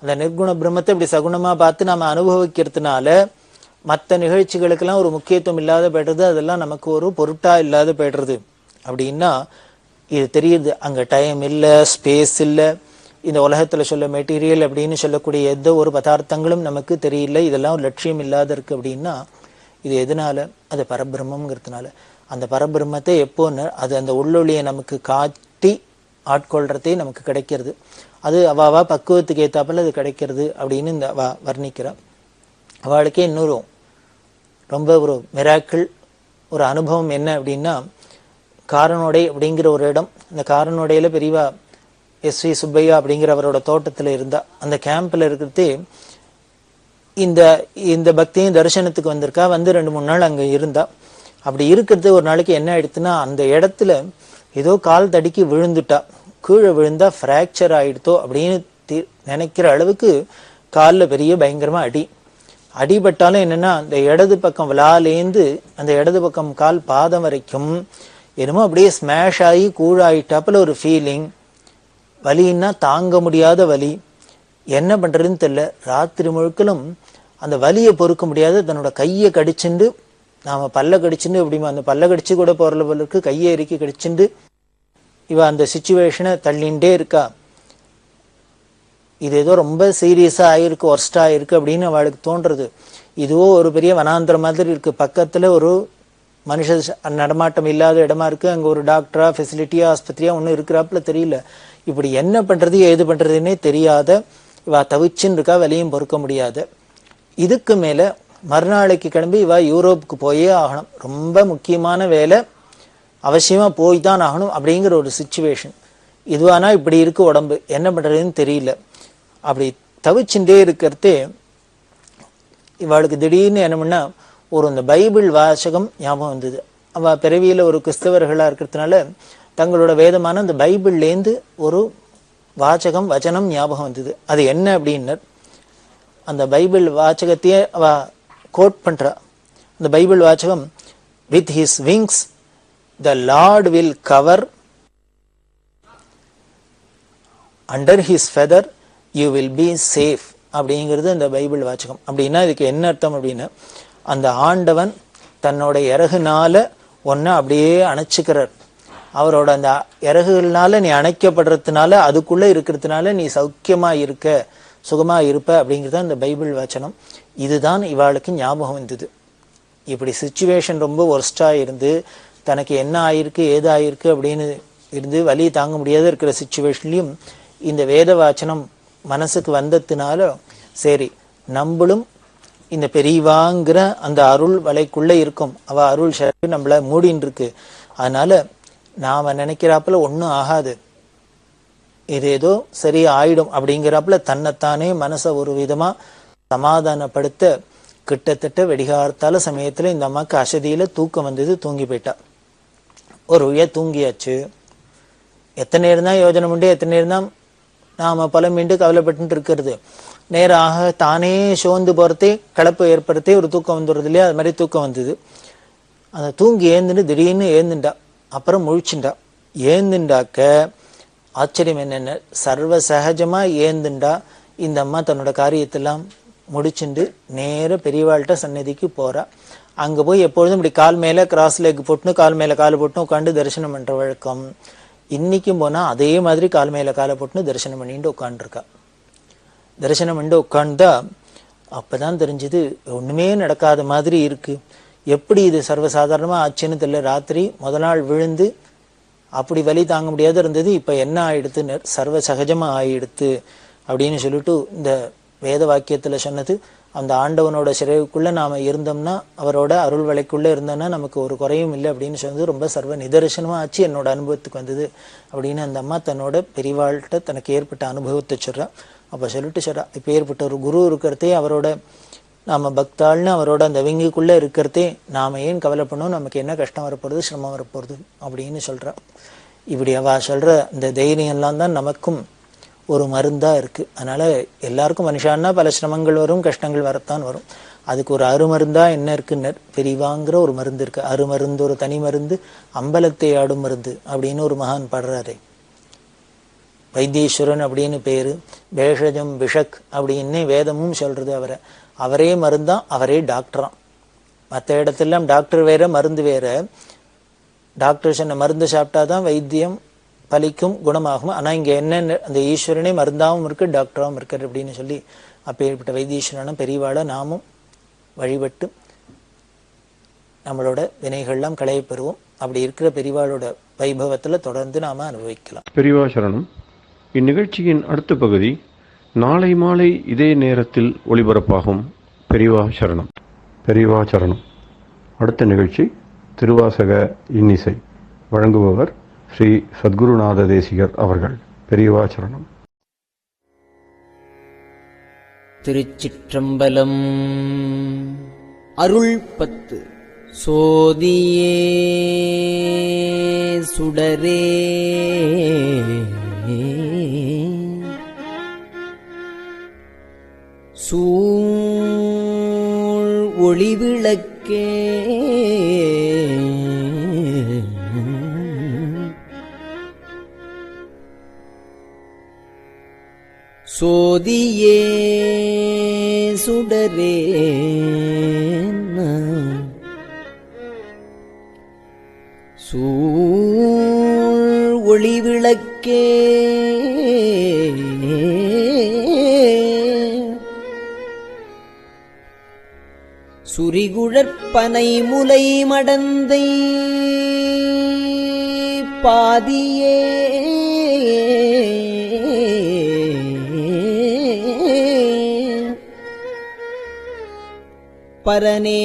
அந்த நிர்குண பிரம்மத்தை இப்படி சகுணமா பார்த்து நாம அனுபவிக்கிறதுனால மற்ற நிகழ்ச்சிகளுக்கெல்லாம் ஒரு முக்கியத்துவம் இல்லாத போய்டுறது, அதெல்லாம் நமக்கு ஒரு பொருட்டா இல்லாத போய்டுறது. அப்படின்னா இது தெரியுது, அங்க டைம் இல்லை, ஸ்பேஸ் இல்லை, இந்த உலகத்துல சொல்ல மெட்டீரியல் அப்படின்னு சொல்லக்கூடிய எந்த ஒரு பதார்த்தங்களும் நமக்கு தெரியல, இதெல்லாம் ஒரு லட்சியம் இல்லாத இருக்கு. அப்படின்னா இது எதனால? அது பரபிரம்மங்கிறதுனால. அந்த பரபிரம்மத்தை எப்போன்னு அது அந்த உள்ளொளியை நமக்கு காட்டி ஆட்கொள்றதே நமக்கு கிடைக்கிறது. அது அவாவா பக்குவத்துக்கு ஏத்தாப்புல அது கிடைக்கிறது அப்படின்னு இந்த வர்ணிக்கிறான். அவளுக்கே இன்னொரு ரொம்ப ஒரு மிராக்கிள் ஒரு அனுபவம் என்ன அப்படின்னா, காரனோடை அப்படிங்கிற ஒரு இடம். இந்த காரனோடையில பெரியவா எஸ்வி சுப்பையா அப்படிங்கிற அவரோட தோட்டத்துல இருந்தா. அந்த கேம்ப்ல இருக்கிறதே இந்த இந்த பக்தியும் தரிசனத்துக்கு வந்திருக்கா. 2-3 நாள் அங்க இருந்தா. அப்படி இருக்கிறது ஒரு நாளைக்கு என்ன ஆயிடுச்சுன்னா, அந்த இடத்துல ஏதோ கால் தடுக்கி விழுந்துட்டா. கீழே விழுந்தா ஃப்ராக்சர் ஆயிடுத்தோ அப்படின்னு நினைக்கிற அளவுக்கு காலில் பெரிய பயங்கரமா அடிபட்டாலும் என்னன்னா, அந்த இடது பக்கம் விழாலேந்து அந்த இடது பக்கம் கால் பாதம் வரைக்கும் என்னமோ அப்படியே ஸ்மாஷ் ஆகி கூழாயிட்டாப்புல ஒரு ஃபீலிங். வலின்னா தாங்க முடியாத வலி. என்ன பண்றதுன்னு தெரியல. ராத்திரி முழுக்கலும் அந்த வலியை பொறுக்க முடியாத தன்னோட கையை கடிச்சுண்டு, நாம பல்ல கடிச்சுண்டு அப்படிமா அந்த பல்ல கடிச்சு கூட போறளவுக்கு கையை இறுக்கி கடிச்சுண்டு இவ அந்த சிச்சுவேஷனை தள்ளிண்டே இருக்கா. இது ஏதோ ரொம்ப சீரியஸா ஆயிருக்கு, ஒர்ஸ்டா ஆயிருக்கு அப்படின்னு அவளுக்கு தோன்றது. இதுவோ ஒரு பெரிய வனாந்திரம் மாதிரி இருக்கு. பக்கத்துல ஒரு மனுஷ நடமாட்டம் இல்லாத இடமா இருக்கு. அங்க ஒரு டாக்டரா, ஃபெசிலிட்டியா, ஆஸ்பத்திரியா ஒண்ணு இருக்கிறாப்புல தெரியல. இப்படி என்ன பண்றது ஏது பண்றதுன்னே தெரியாத இவ தவிச்சுன்னு இருக்கா, வலியும் பொறுக்க முடியாத. இதுக்கு மேல மறுநாளைக்கு கிளம்பி இவ யூரோப்புக்கு போயே ஆகணும். ரொம்ப முக்கியமான வேலை, அவசியமா போய் தான் ஆகணும் அப்படிங்கிற ஒரு சிச்சுவேஷன். இதுவானா இப்படி இருக்கு உடம்பு, என்ன பண்றதுன்னு தெரியல. அப்படி தவிச்சுட்டே இருக்கிறதே இவளுக்கு திடீர்னு என்ன பண்ணா, இந்த பைபிள் வாசகம் ஞாபகம் வந்தது. அவ பிறவியில ஒரு கிறிஸ்தவர்களா இருக்கிறதுனால தங்களோட வேதமான அந்த பைபிள்லேருந்து ஒரு வச்சனம் ஞாபகம் வந்தது. அது என்ன அப்படின்னு, அந்த பைபிள் வாசகத்தையே அவ கோட் பண்றா. அந்த பைபிள் வாசகம், with his wings the Lord will cover, under his feather you will be safe அப்படிங்கிறது அந்த பைபிள் வாசகம். அப்படின்னா இதுக்கு என்ன அர்த்தம் அப்படின்னா, அந்த ஆண்டவன் தன்னோட இறகுனால ஒன்ன அப்படியே அணைச்சுக்கிறார். அவரோட அந்த இறகுனால நீ அணைக்கப்படுறதுனால, அதுக்குள்ள இருக்கிறதுனால நீ சௌக்கியமா இருக்க, சுகமா இருப்ப அப்படிங்கிறது அந்த பைபிள் வச்சனம். இதுதான் இவாளுக்கு ஞாபகம் வந்தது. இப்படி சிச்சுவேஷன் ரொம்ப ஒர்ஸ்டா இருந்து, தனக்கு என்ன ஆயிருக்கு ஏது ஆயிருக்கு அப்படின்னு இருந்து வலி தாங்க முடியாத இருக்கிற சிச்சுவேஷன்லயும் இந்த வேத வாச்சனம் மனசுக்கு வந்ததுனால, சரி நம்மளும் இந்த பெரியவாங்கிற அந்த அருள் வலைக்குள்ள இருக்கும். அவ அருள் சக்தி நம்மள மூடின்னு இருக்கு. அதனால நாம நினைக்கிறாப்புல ஒன்னும் ஆகாது, இது ஏதோ சரி ஆயிடும் அப்படிங்கிறாப்புல தன்னைத்தானே மனசை ஒரு விதமா சமாதானப்படுத்த கிட்டத்தட்ட வெடிகார்த்தால சமயத்துல இந்த அம்மாக்கு அசதியில தூக்கம் வந்தது. தூங்கி போயிட்டா. ஒரு வழியா தூங்கியாச்சு. எத்தனை நேரம் தான் யோஜனை உண்டு, எத்தனை நேரம் தான் நாம பல மீண்டு கவலைப்பட்டு இருக்கிறது. நேராக தானே சோர்ந்து போறதே, கலப்பு ஏற்படுத்தே ஒரு தூக்கம் வந்துடுறது இல்லையா, அது மாதிரி தூக்கம் வந்தது. அந்த தூங்கி ஏந்துட்டு திடீர்னு ஏந்துண்டா. அப்புறம் முழிச்சுண்டா. ஏந்துண்டாக்க ஆச்சரியம் என்னென்ன, சர்வ சகஜமா ஏந்துண்டா இந்த அம்மா தன்னோட காரியத்தெல்லாம் முடிச்சுண்டு நேர பெரியவாள்கிட்ட சன்னதிக்கு போறா. அங்க போய் எப்பொழுதும் இப்படி கால் மேல கிராஸ் லெக் போட்டுன்னு, கால் மேல கால் போட்டுன்னு உட்காந்து தரிசனம் பண்ற வழக்கம். இன்னைக்கும் போனா அதே மாதிரி கால் மேல காலை போட்டுன்னு தரிசனம் பண்ணிட்டு உட்காந்துருக்கா. தரிசனம் பண்ணிட்டு உட்காந்தா அப்பதான் தெரிஞ்சது ஒண்ணுமே நடக்காத மாதிரி இருக்கு. எப்படி இது சர்வசாதாரணமா ஆச்சுன்னு தெரியல. ராத்திரி முதல் நாள் விழுந்து அப்படி வலி தாங்க முடியாத இருந்தது, இப்ப என்ன ஆயிடுத்து, சர்வ சகஜமா ஆயிடுத்து அப்படின்னு சொல்லிட்டு இந்த வேத வாக்கியத்துல சொன்னது, அந்த ஆண்டவனோட சிறைக்குள்ள நாம இருந்தோம்னா, அவரோட அருள் வலைக்குள்ள இருந்தோம்னா நமக்கு ஒரு குறையும் இல்லை அப்படின்னு சொன்னது ரொம்ப சர்வ நிதர்சனமா ஆச்சு, என்னோட அனுபவத்துக்கு வந்தது அப்படின்னு அந்த அம்மா தன்னோட பெரியவாள்கிட்ட தனக்கு ஏற்பட்ட அனுபவத்தை சொல்றா. அப்ப சொல்லிட்டு சொல்றா, இப்ப ஏற்பட்ட ஒரு குரு இருக்கிறதே அவரோட நாம பக்தாள்னு அவரோட அந்த விங்குக்குள்ள இருக்கிறதே நாம ஏன் கவலைப்படணும், நமக்கு என்ன கஷ்டம் வரப்போறது, சிரமம் வரப்போறது அப்படின்னு சொல்றா. இப்படி அவ சொல்ற இந்த தைரியம் எல்லாம் தான் நமக்கும் ஒரு மருந்தா இருக்கு. அதனால எல்லாருக்கும் மனுஷான்னா பல சிரமங்கள் வரும், கஷ்டங்கள் வரத்தான் வரும். அதுக்கு ஒரு அருமருந்தா என்ன இருக்குன்னு பெரிவாங்கிற ஒரு மருந்து இருக்கு. அருமருந்து ஒரு தனி மருந்து, அம்பலத்தை ஆடும் மருந்து அப்படின்னு ஒரு மகான் பாடுறாரு. வைத்தீஸ்வரன் அப்படின்னு பேரு, பேஷஜம் விஷக் அப்படின்னு வேதமும் சொல்றது. அவரே மருந்தான், அவரே டாக்டராம். மற்ற இடத்துலாம் டாக்டர் வேற மருந்து வேற. டாக்டர் சொன்ன மருந்து சாப்பிட்டாதான் வைத்தியம் பலிக்கும், குணமாகும். ஆனா இங்க என்ன, அந்த ஈஸ்வரனே மருந்தாவும் இருக்கு டாக்டராகவும் இருக்காரு அப்படின்னு சொல்லி அப்பேற்பட்ட வைத்தீஸ்வரனும் பெரியவாளை நாமும் வழிபட்டு நம்மளோட வினைகள்லாம் களைய பெறுவோம். அப்படி இருக்கிற பெரியவாளோட வைபவத்துல தொடர்ந்து நாம அனுபவிக்கலாம். பெரியவா சரணம். இந்நிகழ்ச்சியின் அடுத்த பகுதி நாளை மாலை இதே நேரத்தில் ஒளிபரப்பாகும். பெரியவா சரணம். பெரியவா சரணம். அடுத்த நிகழ்ச்சி திருவாசக இன்னிசை. வழங்குபவர் ஸ்ரீ சத்குருநாத தேசிகர் அவர்கள். பெரியவா சரணம். திருச்சிற்றம்பலம். அருள் 10. சோதியே சுடரே சூழ் ஒளிவிளக்கே சோதியே சுடரே சூழ் ஒளிவிளக்கே சுரிகுழற்பனை முலை மடந்தை பாதியே பரனே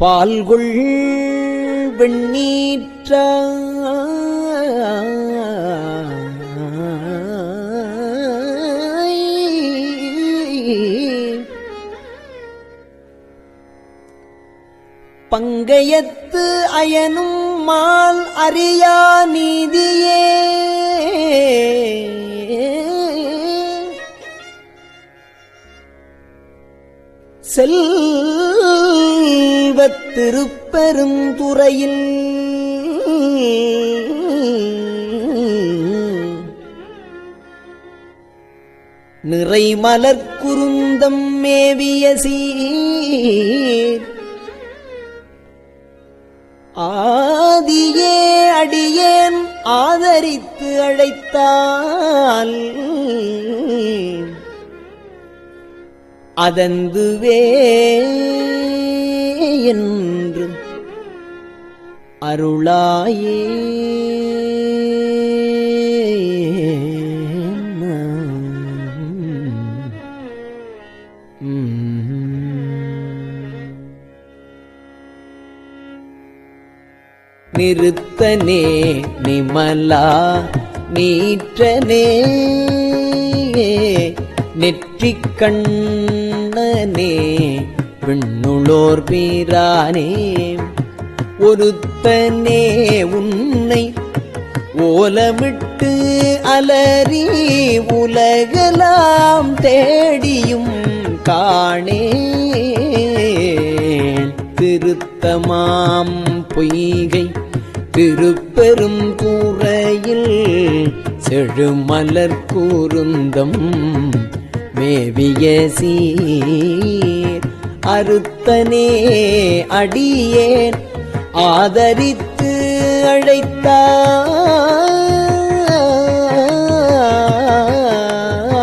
பால்கொள் வெண்ணீற்ற பங்கயத்து அயனும் மால் அறியா நீதியே செல்வத்திருப்பெரும் துறையில் நிறைமலர் குருந்தம் மேவிய சீர் ஆதியே அடியேன் ஆதரித்து அழைத்தால் அதந்துவே என்று அருளாயே. நிறுத்தனே நிமலா நீற்றனே நெற்றிக் கண்ணனே விண்ணுளோர் பீரானே ஒருத்தனே உன்னை ஓலமிட்டு அலறி உலகலாம் தேடியும் காணே திருத்தமாம் பொய்கை திருப்பெரும் கூரையில் செழுமலர் கூருந்தம் மேவிய சீர் அறுத்தனே அடியேன் ஆதரித்து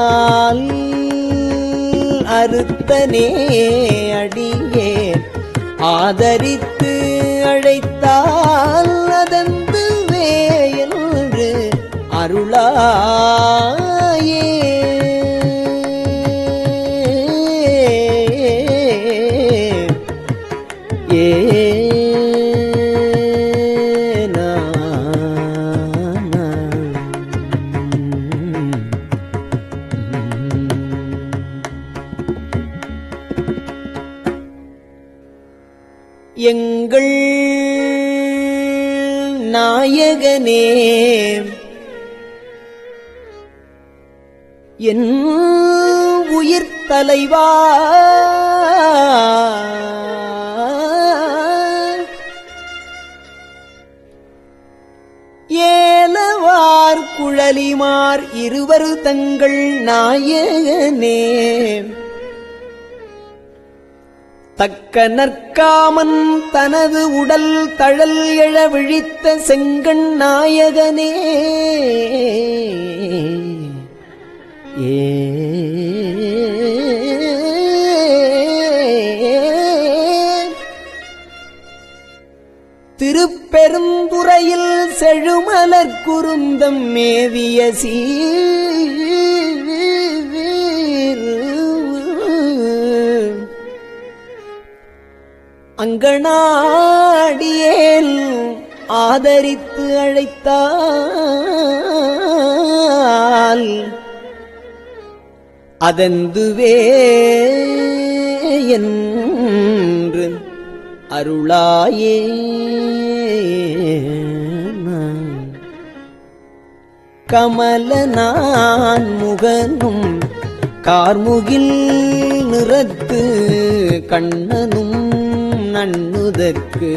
அழைத்தால் அறுத்தனே அடியேன் ஆதரித்து அழைத்தால் அதந்துவே என்று அருளாயே. எங்கள் நாயகனே என் உயிர் தலைவா ஏலவார் குழலிமார் இருவர் தங்கள் நாயகனே தக்க நற்காமன் தனது உடல் தழல் எழ விழித்த செங்கண் நாயகனே திருப்பெருந்துறையில் செழுமலர் குருந்தம் மேவிய அங்கனாடியேல் ஆதரித்து அழைத்தால் அதந்துவே என்று அருளாயே. கமலனான் முகனும் கார்முகில் நிறத்து கண்ணனும் நண்ணுதற்கு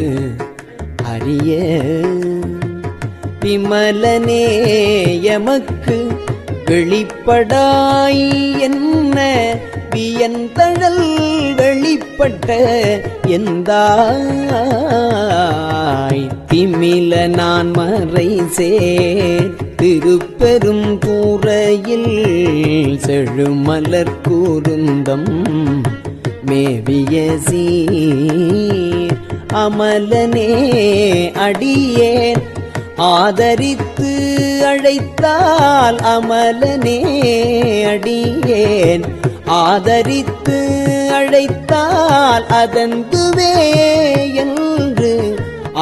அரிய விமலனே எமக்கு வெளிப்படாய் என்ன வியந்தழல் வெளிப்பட்ட எந்தாய் திமில நான் மறை சேர் திருப்பெரும் கூரையில் செழுமலர் கூருந்தம் மேவிய சீர் அமலனே அடியேன் ஆதரித்து அழைத்தால் அமலனே அடியேன் ஆதரித்து அழைத்தால் அதந்துவே என்று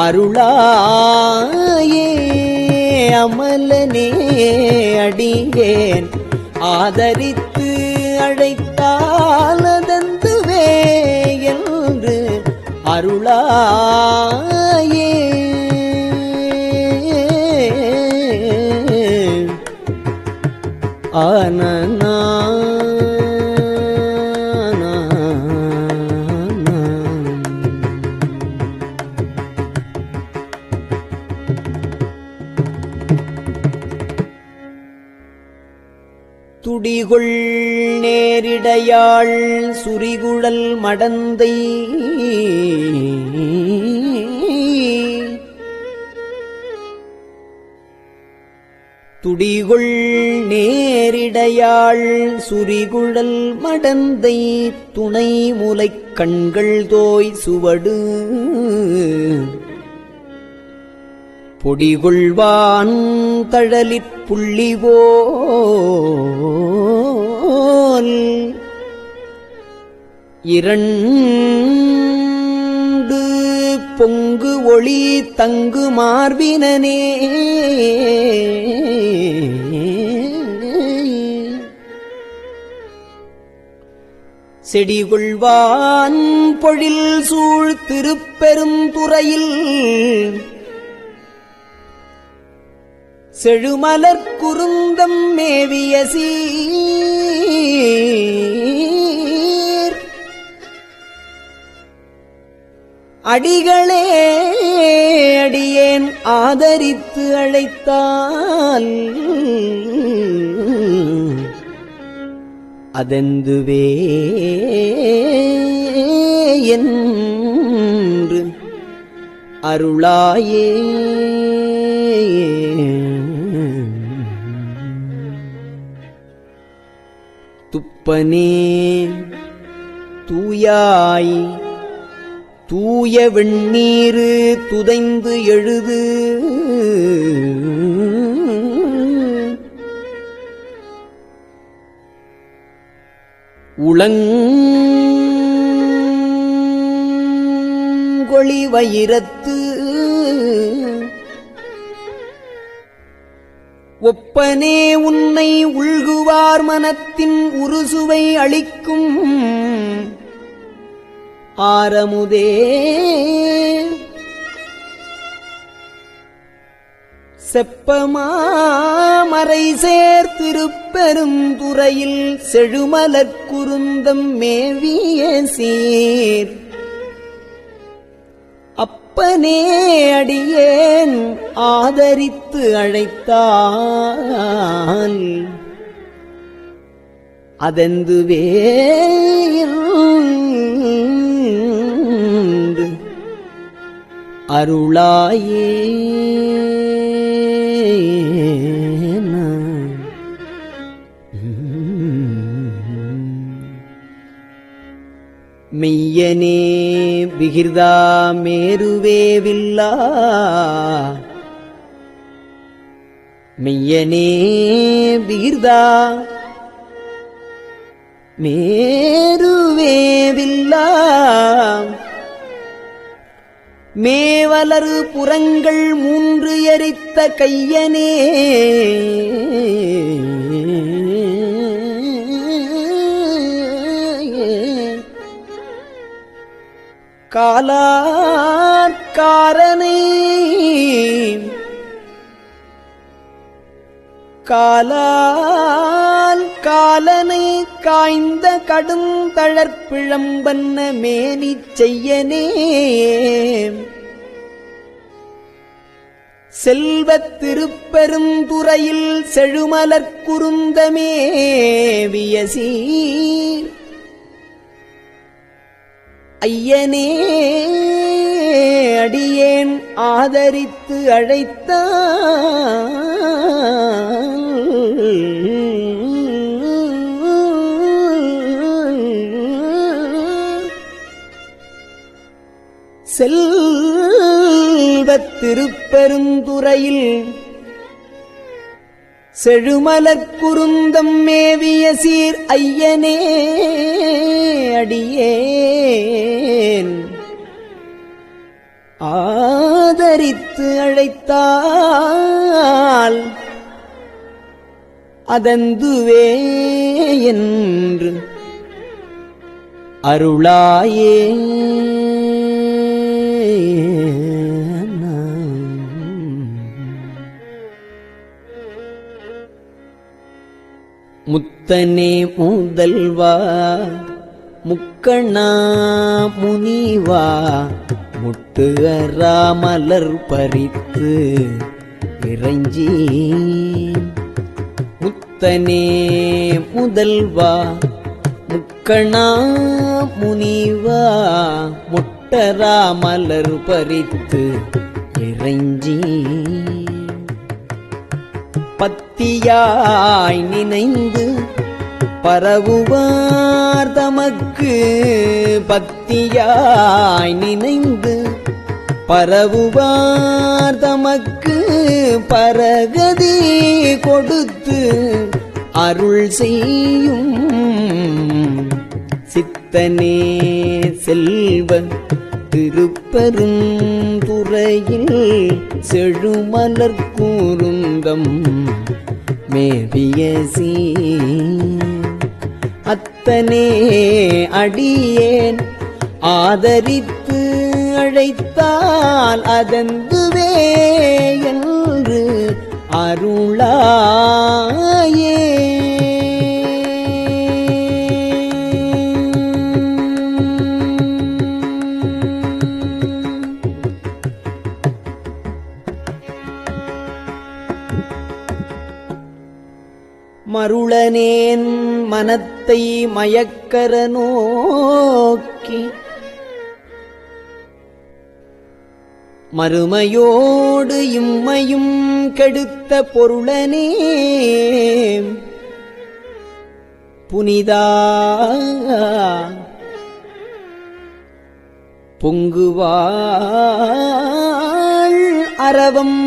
அருளாயே. அமலனே அடியேன் ஆதரித்து அழைத்தால் அதந்துவே என்று அருளாயே. ஆனனா துடிகொள் நேரிடையாள் சுரிகுழல் மடந்தை துடிகொள் நேரிடையாள் சுரிகுழல் மடந்தை துணை முலைக் கண்கள் தோய் சுவடு பொடிகொள்வான் தழலிற் புள்ளிவோல் இரண்டு பொங்கு ஒளி தங்கு மார்பினனே செடிகொள்வான் பொழில் சூழ் திருப்பெரும் துறையில் செழுமலர் குருந்தம் மேவிய சீர் அடிகளே அடியேன் ஆதரித்து அழைத்தால் அதெந்துவே என்று அருளாயே. துப்பனே தூயாய் தூய வெண்ணீரு துதைந்து எழுது உளங்கொளி வயிரத்து ஒப்பனே உன்னை உள்குவார் மனத்தின் உருசுவை அளிக்கும் ஆரமுதே. செப்பமாமரை சேர்த்திருப்பெருந்துறையில் செழுமலர் குருந்தம் மேவிய சீர் அப்பனே அடியேன் ஆதரித்து அழைத்தால் அதெந்துவே அருளாயே. மெய்யனே விகிர்தா மேருவேவில்லா மெய்யனே விகிர்தா மேருவேவில்லா மேவலரு புறங்கள் மூன்று எரித்த கையனே காலாற்காரனை காலால் காலனை காய்ந்த கடும் தளர்ப்பிழம்பன்ன மேனி செய்யனே செல்வத் திருப்பெருந்துறையில் செழுமலர் குருந்தமே வியசீர் ஐயனே அடியேன் ஆதரித்து அழைத்தால் செல்வத் திருப்பெருந்துறையில் செழுமலர் குருந்தம் மேவிய சீர் ஐயனே அடியேன் ஆதரித்து அழைத்தால் அதந்துவே என்று அருளாயே. முத்தனே முதல்வா முக்கண்ணா முனிவா முட்டு அறாமலர் பறித்து இறைஞ்சி முத்தனே முதல்வா முக்கண்ணா முனிவா முட்டராமலர் பறித்து இறைஞ்சி பத்தியாய் நினைந்து பரவுவார் தமக்கு பத்தியாய் நினைந்து பரவுவார் தமக்கு பரகதி கொடுத்து அருள் செய்யும் சித்தனே செல்வ திருப்பெருந்துறையில் செழுமலர் கூருந்தம் மேவிய அத்தனே அடியேன் ஆதரித்து அழைத்தால் அதந்துவே என்று அருளாயே. மருளனேன் மனத்தை மயக்கர நோக்கி மறுமையோடு இம்மையும் கெடுத்த பொருளனே புனிதா பொங்குவாள் அரவம்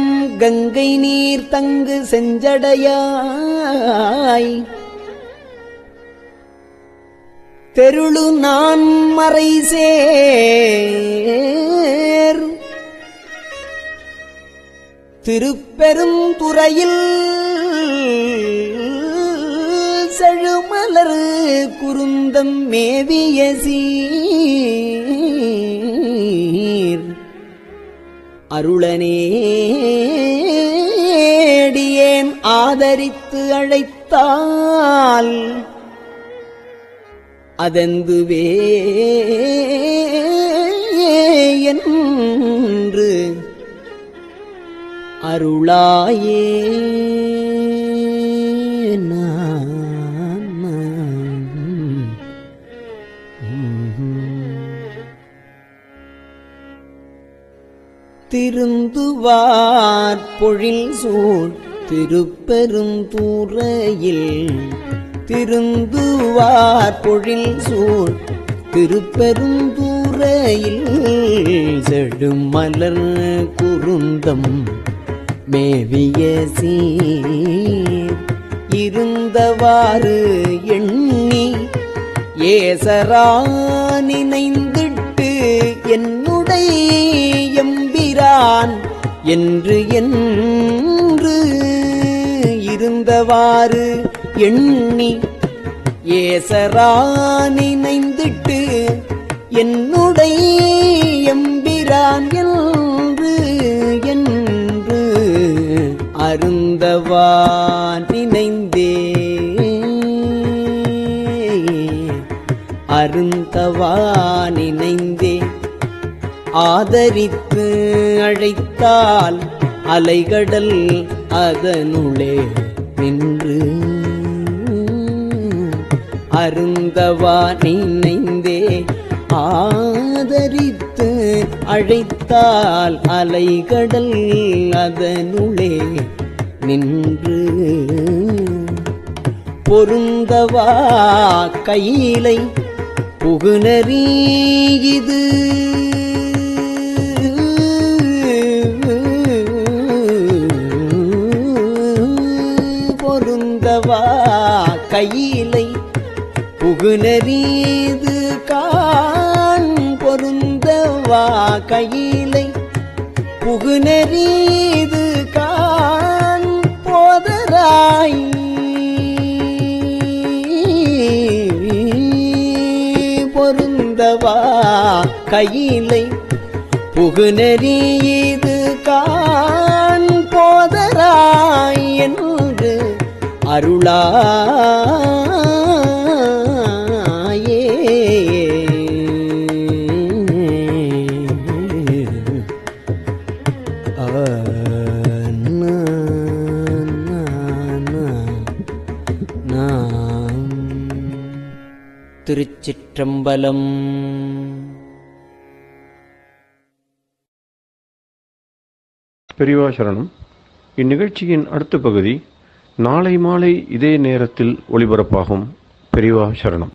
கங்கை நீர் தங்கு செஞ்சடையாய் தெருளு நான் மறைசேர் திருப்பெருந்துறையில் செழுமலர் குருந்தம் மேவிய சீர் அருளனேடியேன் ஆதரித்து அழைத்தால் அதெந்துவே என்று அருளாயே திருந்துவார் பொழில் சூழ் திருப்பெருந்துறையில் திருந்துவார் பொழில் சூழ் திருப்பெருந்துறையில் செடுமலர் குருந்தம் மேவிய சீர் இருந்தவாறு எண்ணி ஏசரா நினைந்திட்டு என்னுடைய எம்பிரான் என்று இருந்தவாறு எண்ணி ஏசரா நினைந்திட்டு என்னுடைய எம்பிரான் என்று அருந்தவா நினைந்தே அருந்தவா நினைந்தே ஆதரித்து அழைத்தால் அலைகடல் அதனுளே நின்று அருந்தவா நினைந்தே ஆதரித்து அழைத்தால் அலைகடல் அதனுளே நின்று பொருந்தவா கையிலை புகுநெறி இது பொருந்தவா கையிலை புகுநெறிது காண் பொருந்தவா கையிலை புகுநெறிது காண் போதராய் பொருந்தவா கையிலை புகுநெறிது காண் போதராய் என்று அருளாயே திருச்சிற்றம்பலம். பெரியவா சரணம். இந்நிகழ்ச்சியின் அடுத்த பகுதி நாளை மாலை இதே நேரத்தில் ஒளிபரப்பாகும். பெரியவா சரணம்.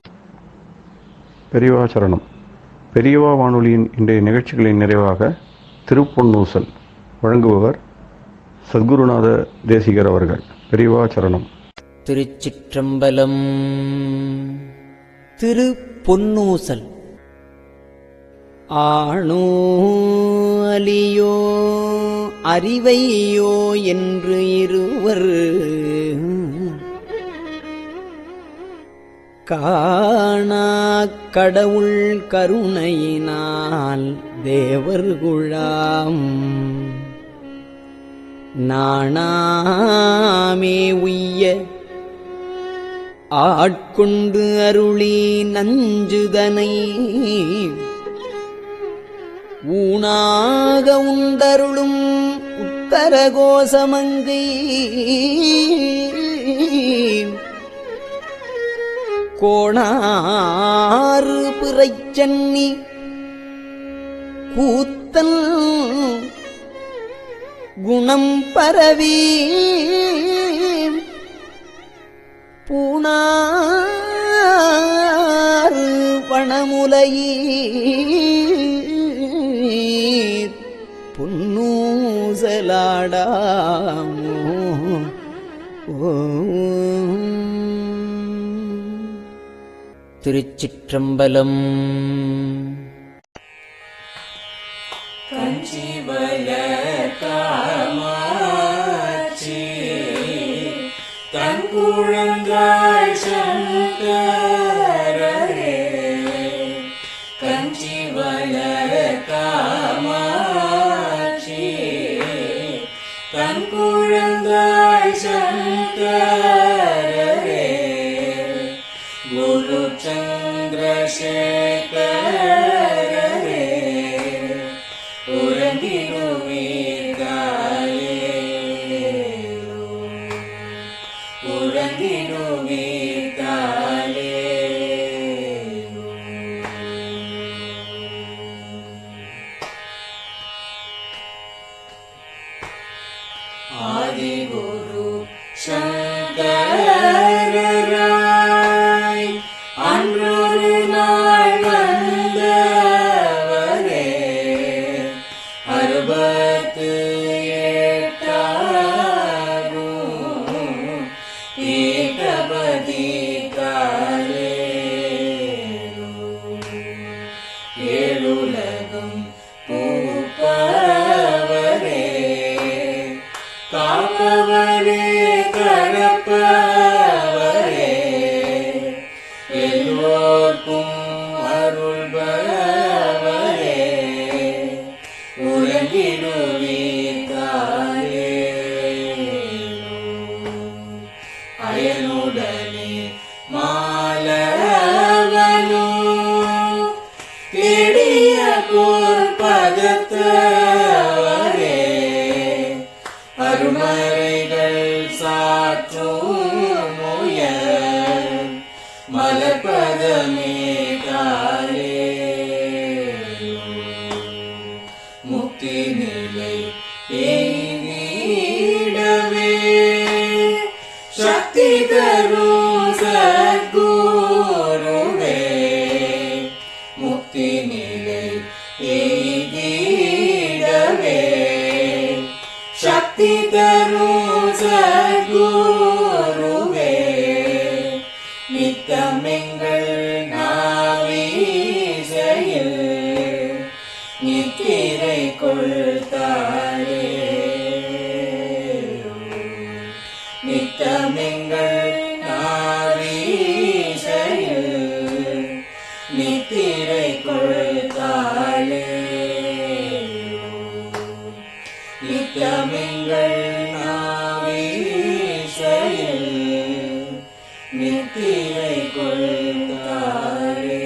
பெரியவா சரணம். பெரியவா வானொலியின் இன்றைய நிகழ்ச்சிகளின் நிறைவாக திருப்பொன்னூசல் வழங்குபவர் சத்குருநாத தேசிகர் அவர்கள். பெரியவா சரணம். திருச்சிற்றம்பலம். திருப்பொன்னூசல். ஆணோ அலியோ அறிவையோ என்று இருவர் காணா கடவுள் கருணையினால் தேவர்குழாம் நாணாமே உய்ய ஆட்கொண்டு அருளி நஞ்சுதனை ஊனாக உண்டருளும் உத்தரகோசமங்கை கோணாறு பிறைச்சன்னி கூத்தன் குணம் பரவி பூணாறு வனமுலையீர் பொன்னூசலாடாமோ. திருச்சிற்றம்பலம். தங்குழந்தாய் சங்கரரே கஞ்சிவளர காமாட்சி தங்குழந்தாய் சங்கரரே குரு சந்திரசேகரரே உறங்கிடுவீர்களே உறங்கிடுவீர்களே. ஆதிகுரு சங்கரராய் அன்றொரு நாள் வந்தவரே அறுபத்து எட்டாகும் ஏகபதி காலே ஏழுலகம் பூப்பவரே காப்பவரே கரப்பவரே எல்லோர்க்கும் அருள்பவரே உறங்கிடுவீர்களே அயனுடனே மாலவனோ தேடிய பொற்பதத்தவரே அருமறைகள் சாற்றும் முயல் மலர்பதமே காலே முக்தி நிலை எய்திடவே சக்தி தரும் சத்குருவே முக்தி நிலை எய்திடவே சக்தி தரும் சத்குருவே நித்தமெங்கள் நாவீசையில் நித்திரை கொள்தாயே நித்தமெங்கள் நாவீசையில் நித்திரை கொள்தாளே நித்தமெங்கள் நாவீசையில் நித்திரை கொள்தாளே.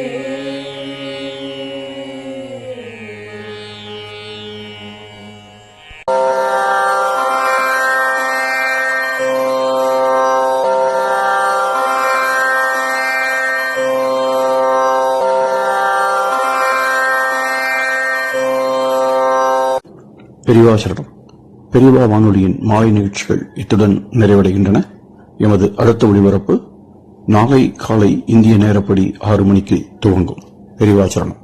பெரியவா சரணம். பெரியவா வானொலியின் மாலை நிகழ்ச்சிகள் இத்துடன் நிறைவடைகின்றன. எமது அடுத்த ஒளிபரப்பு நாளை காலை இந்திய நேரப்படி 6 மணிக்கு துவங்கும். பெரியவா சரணம்.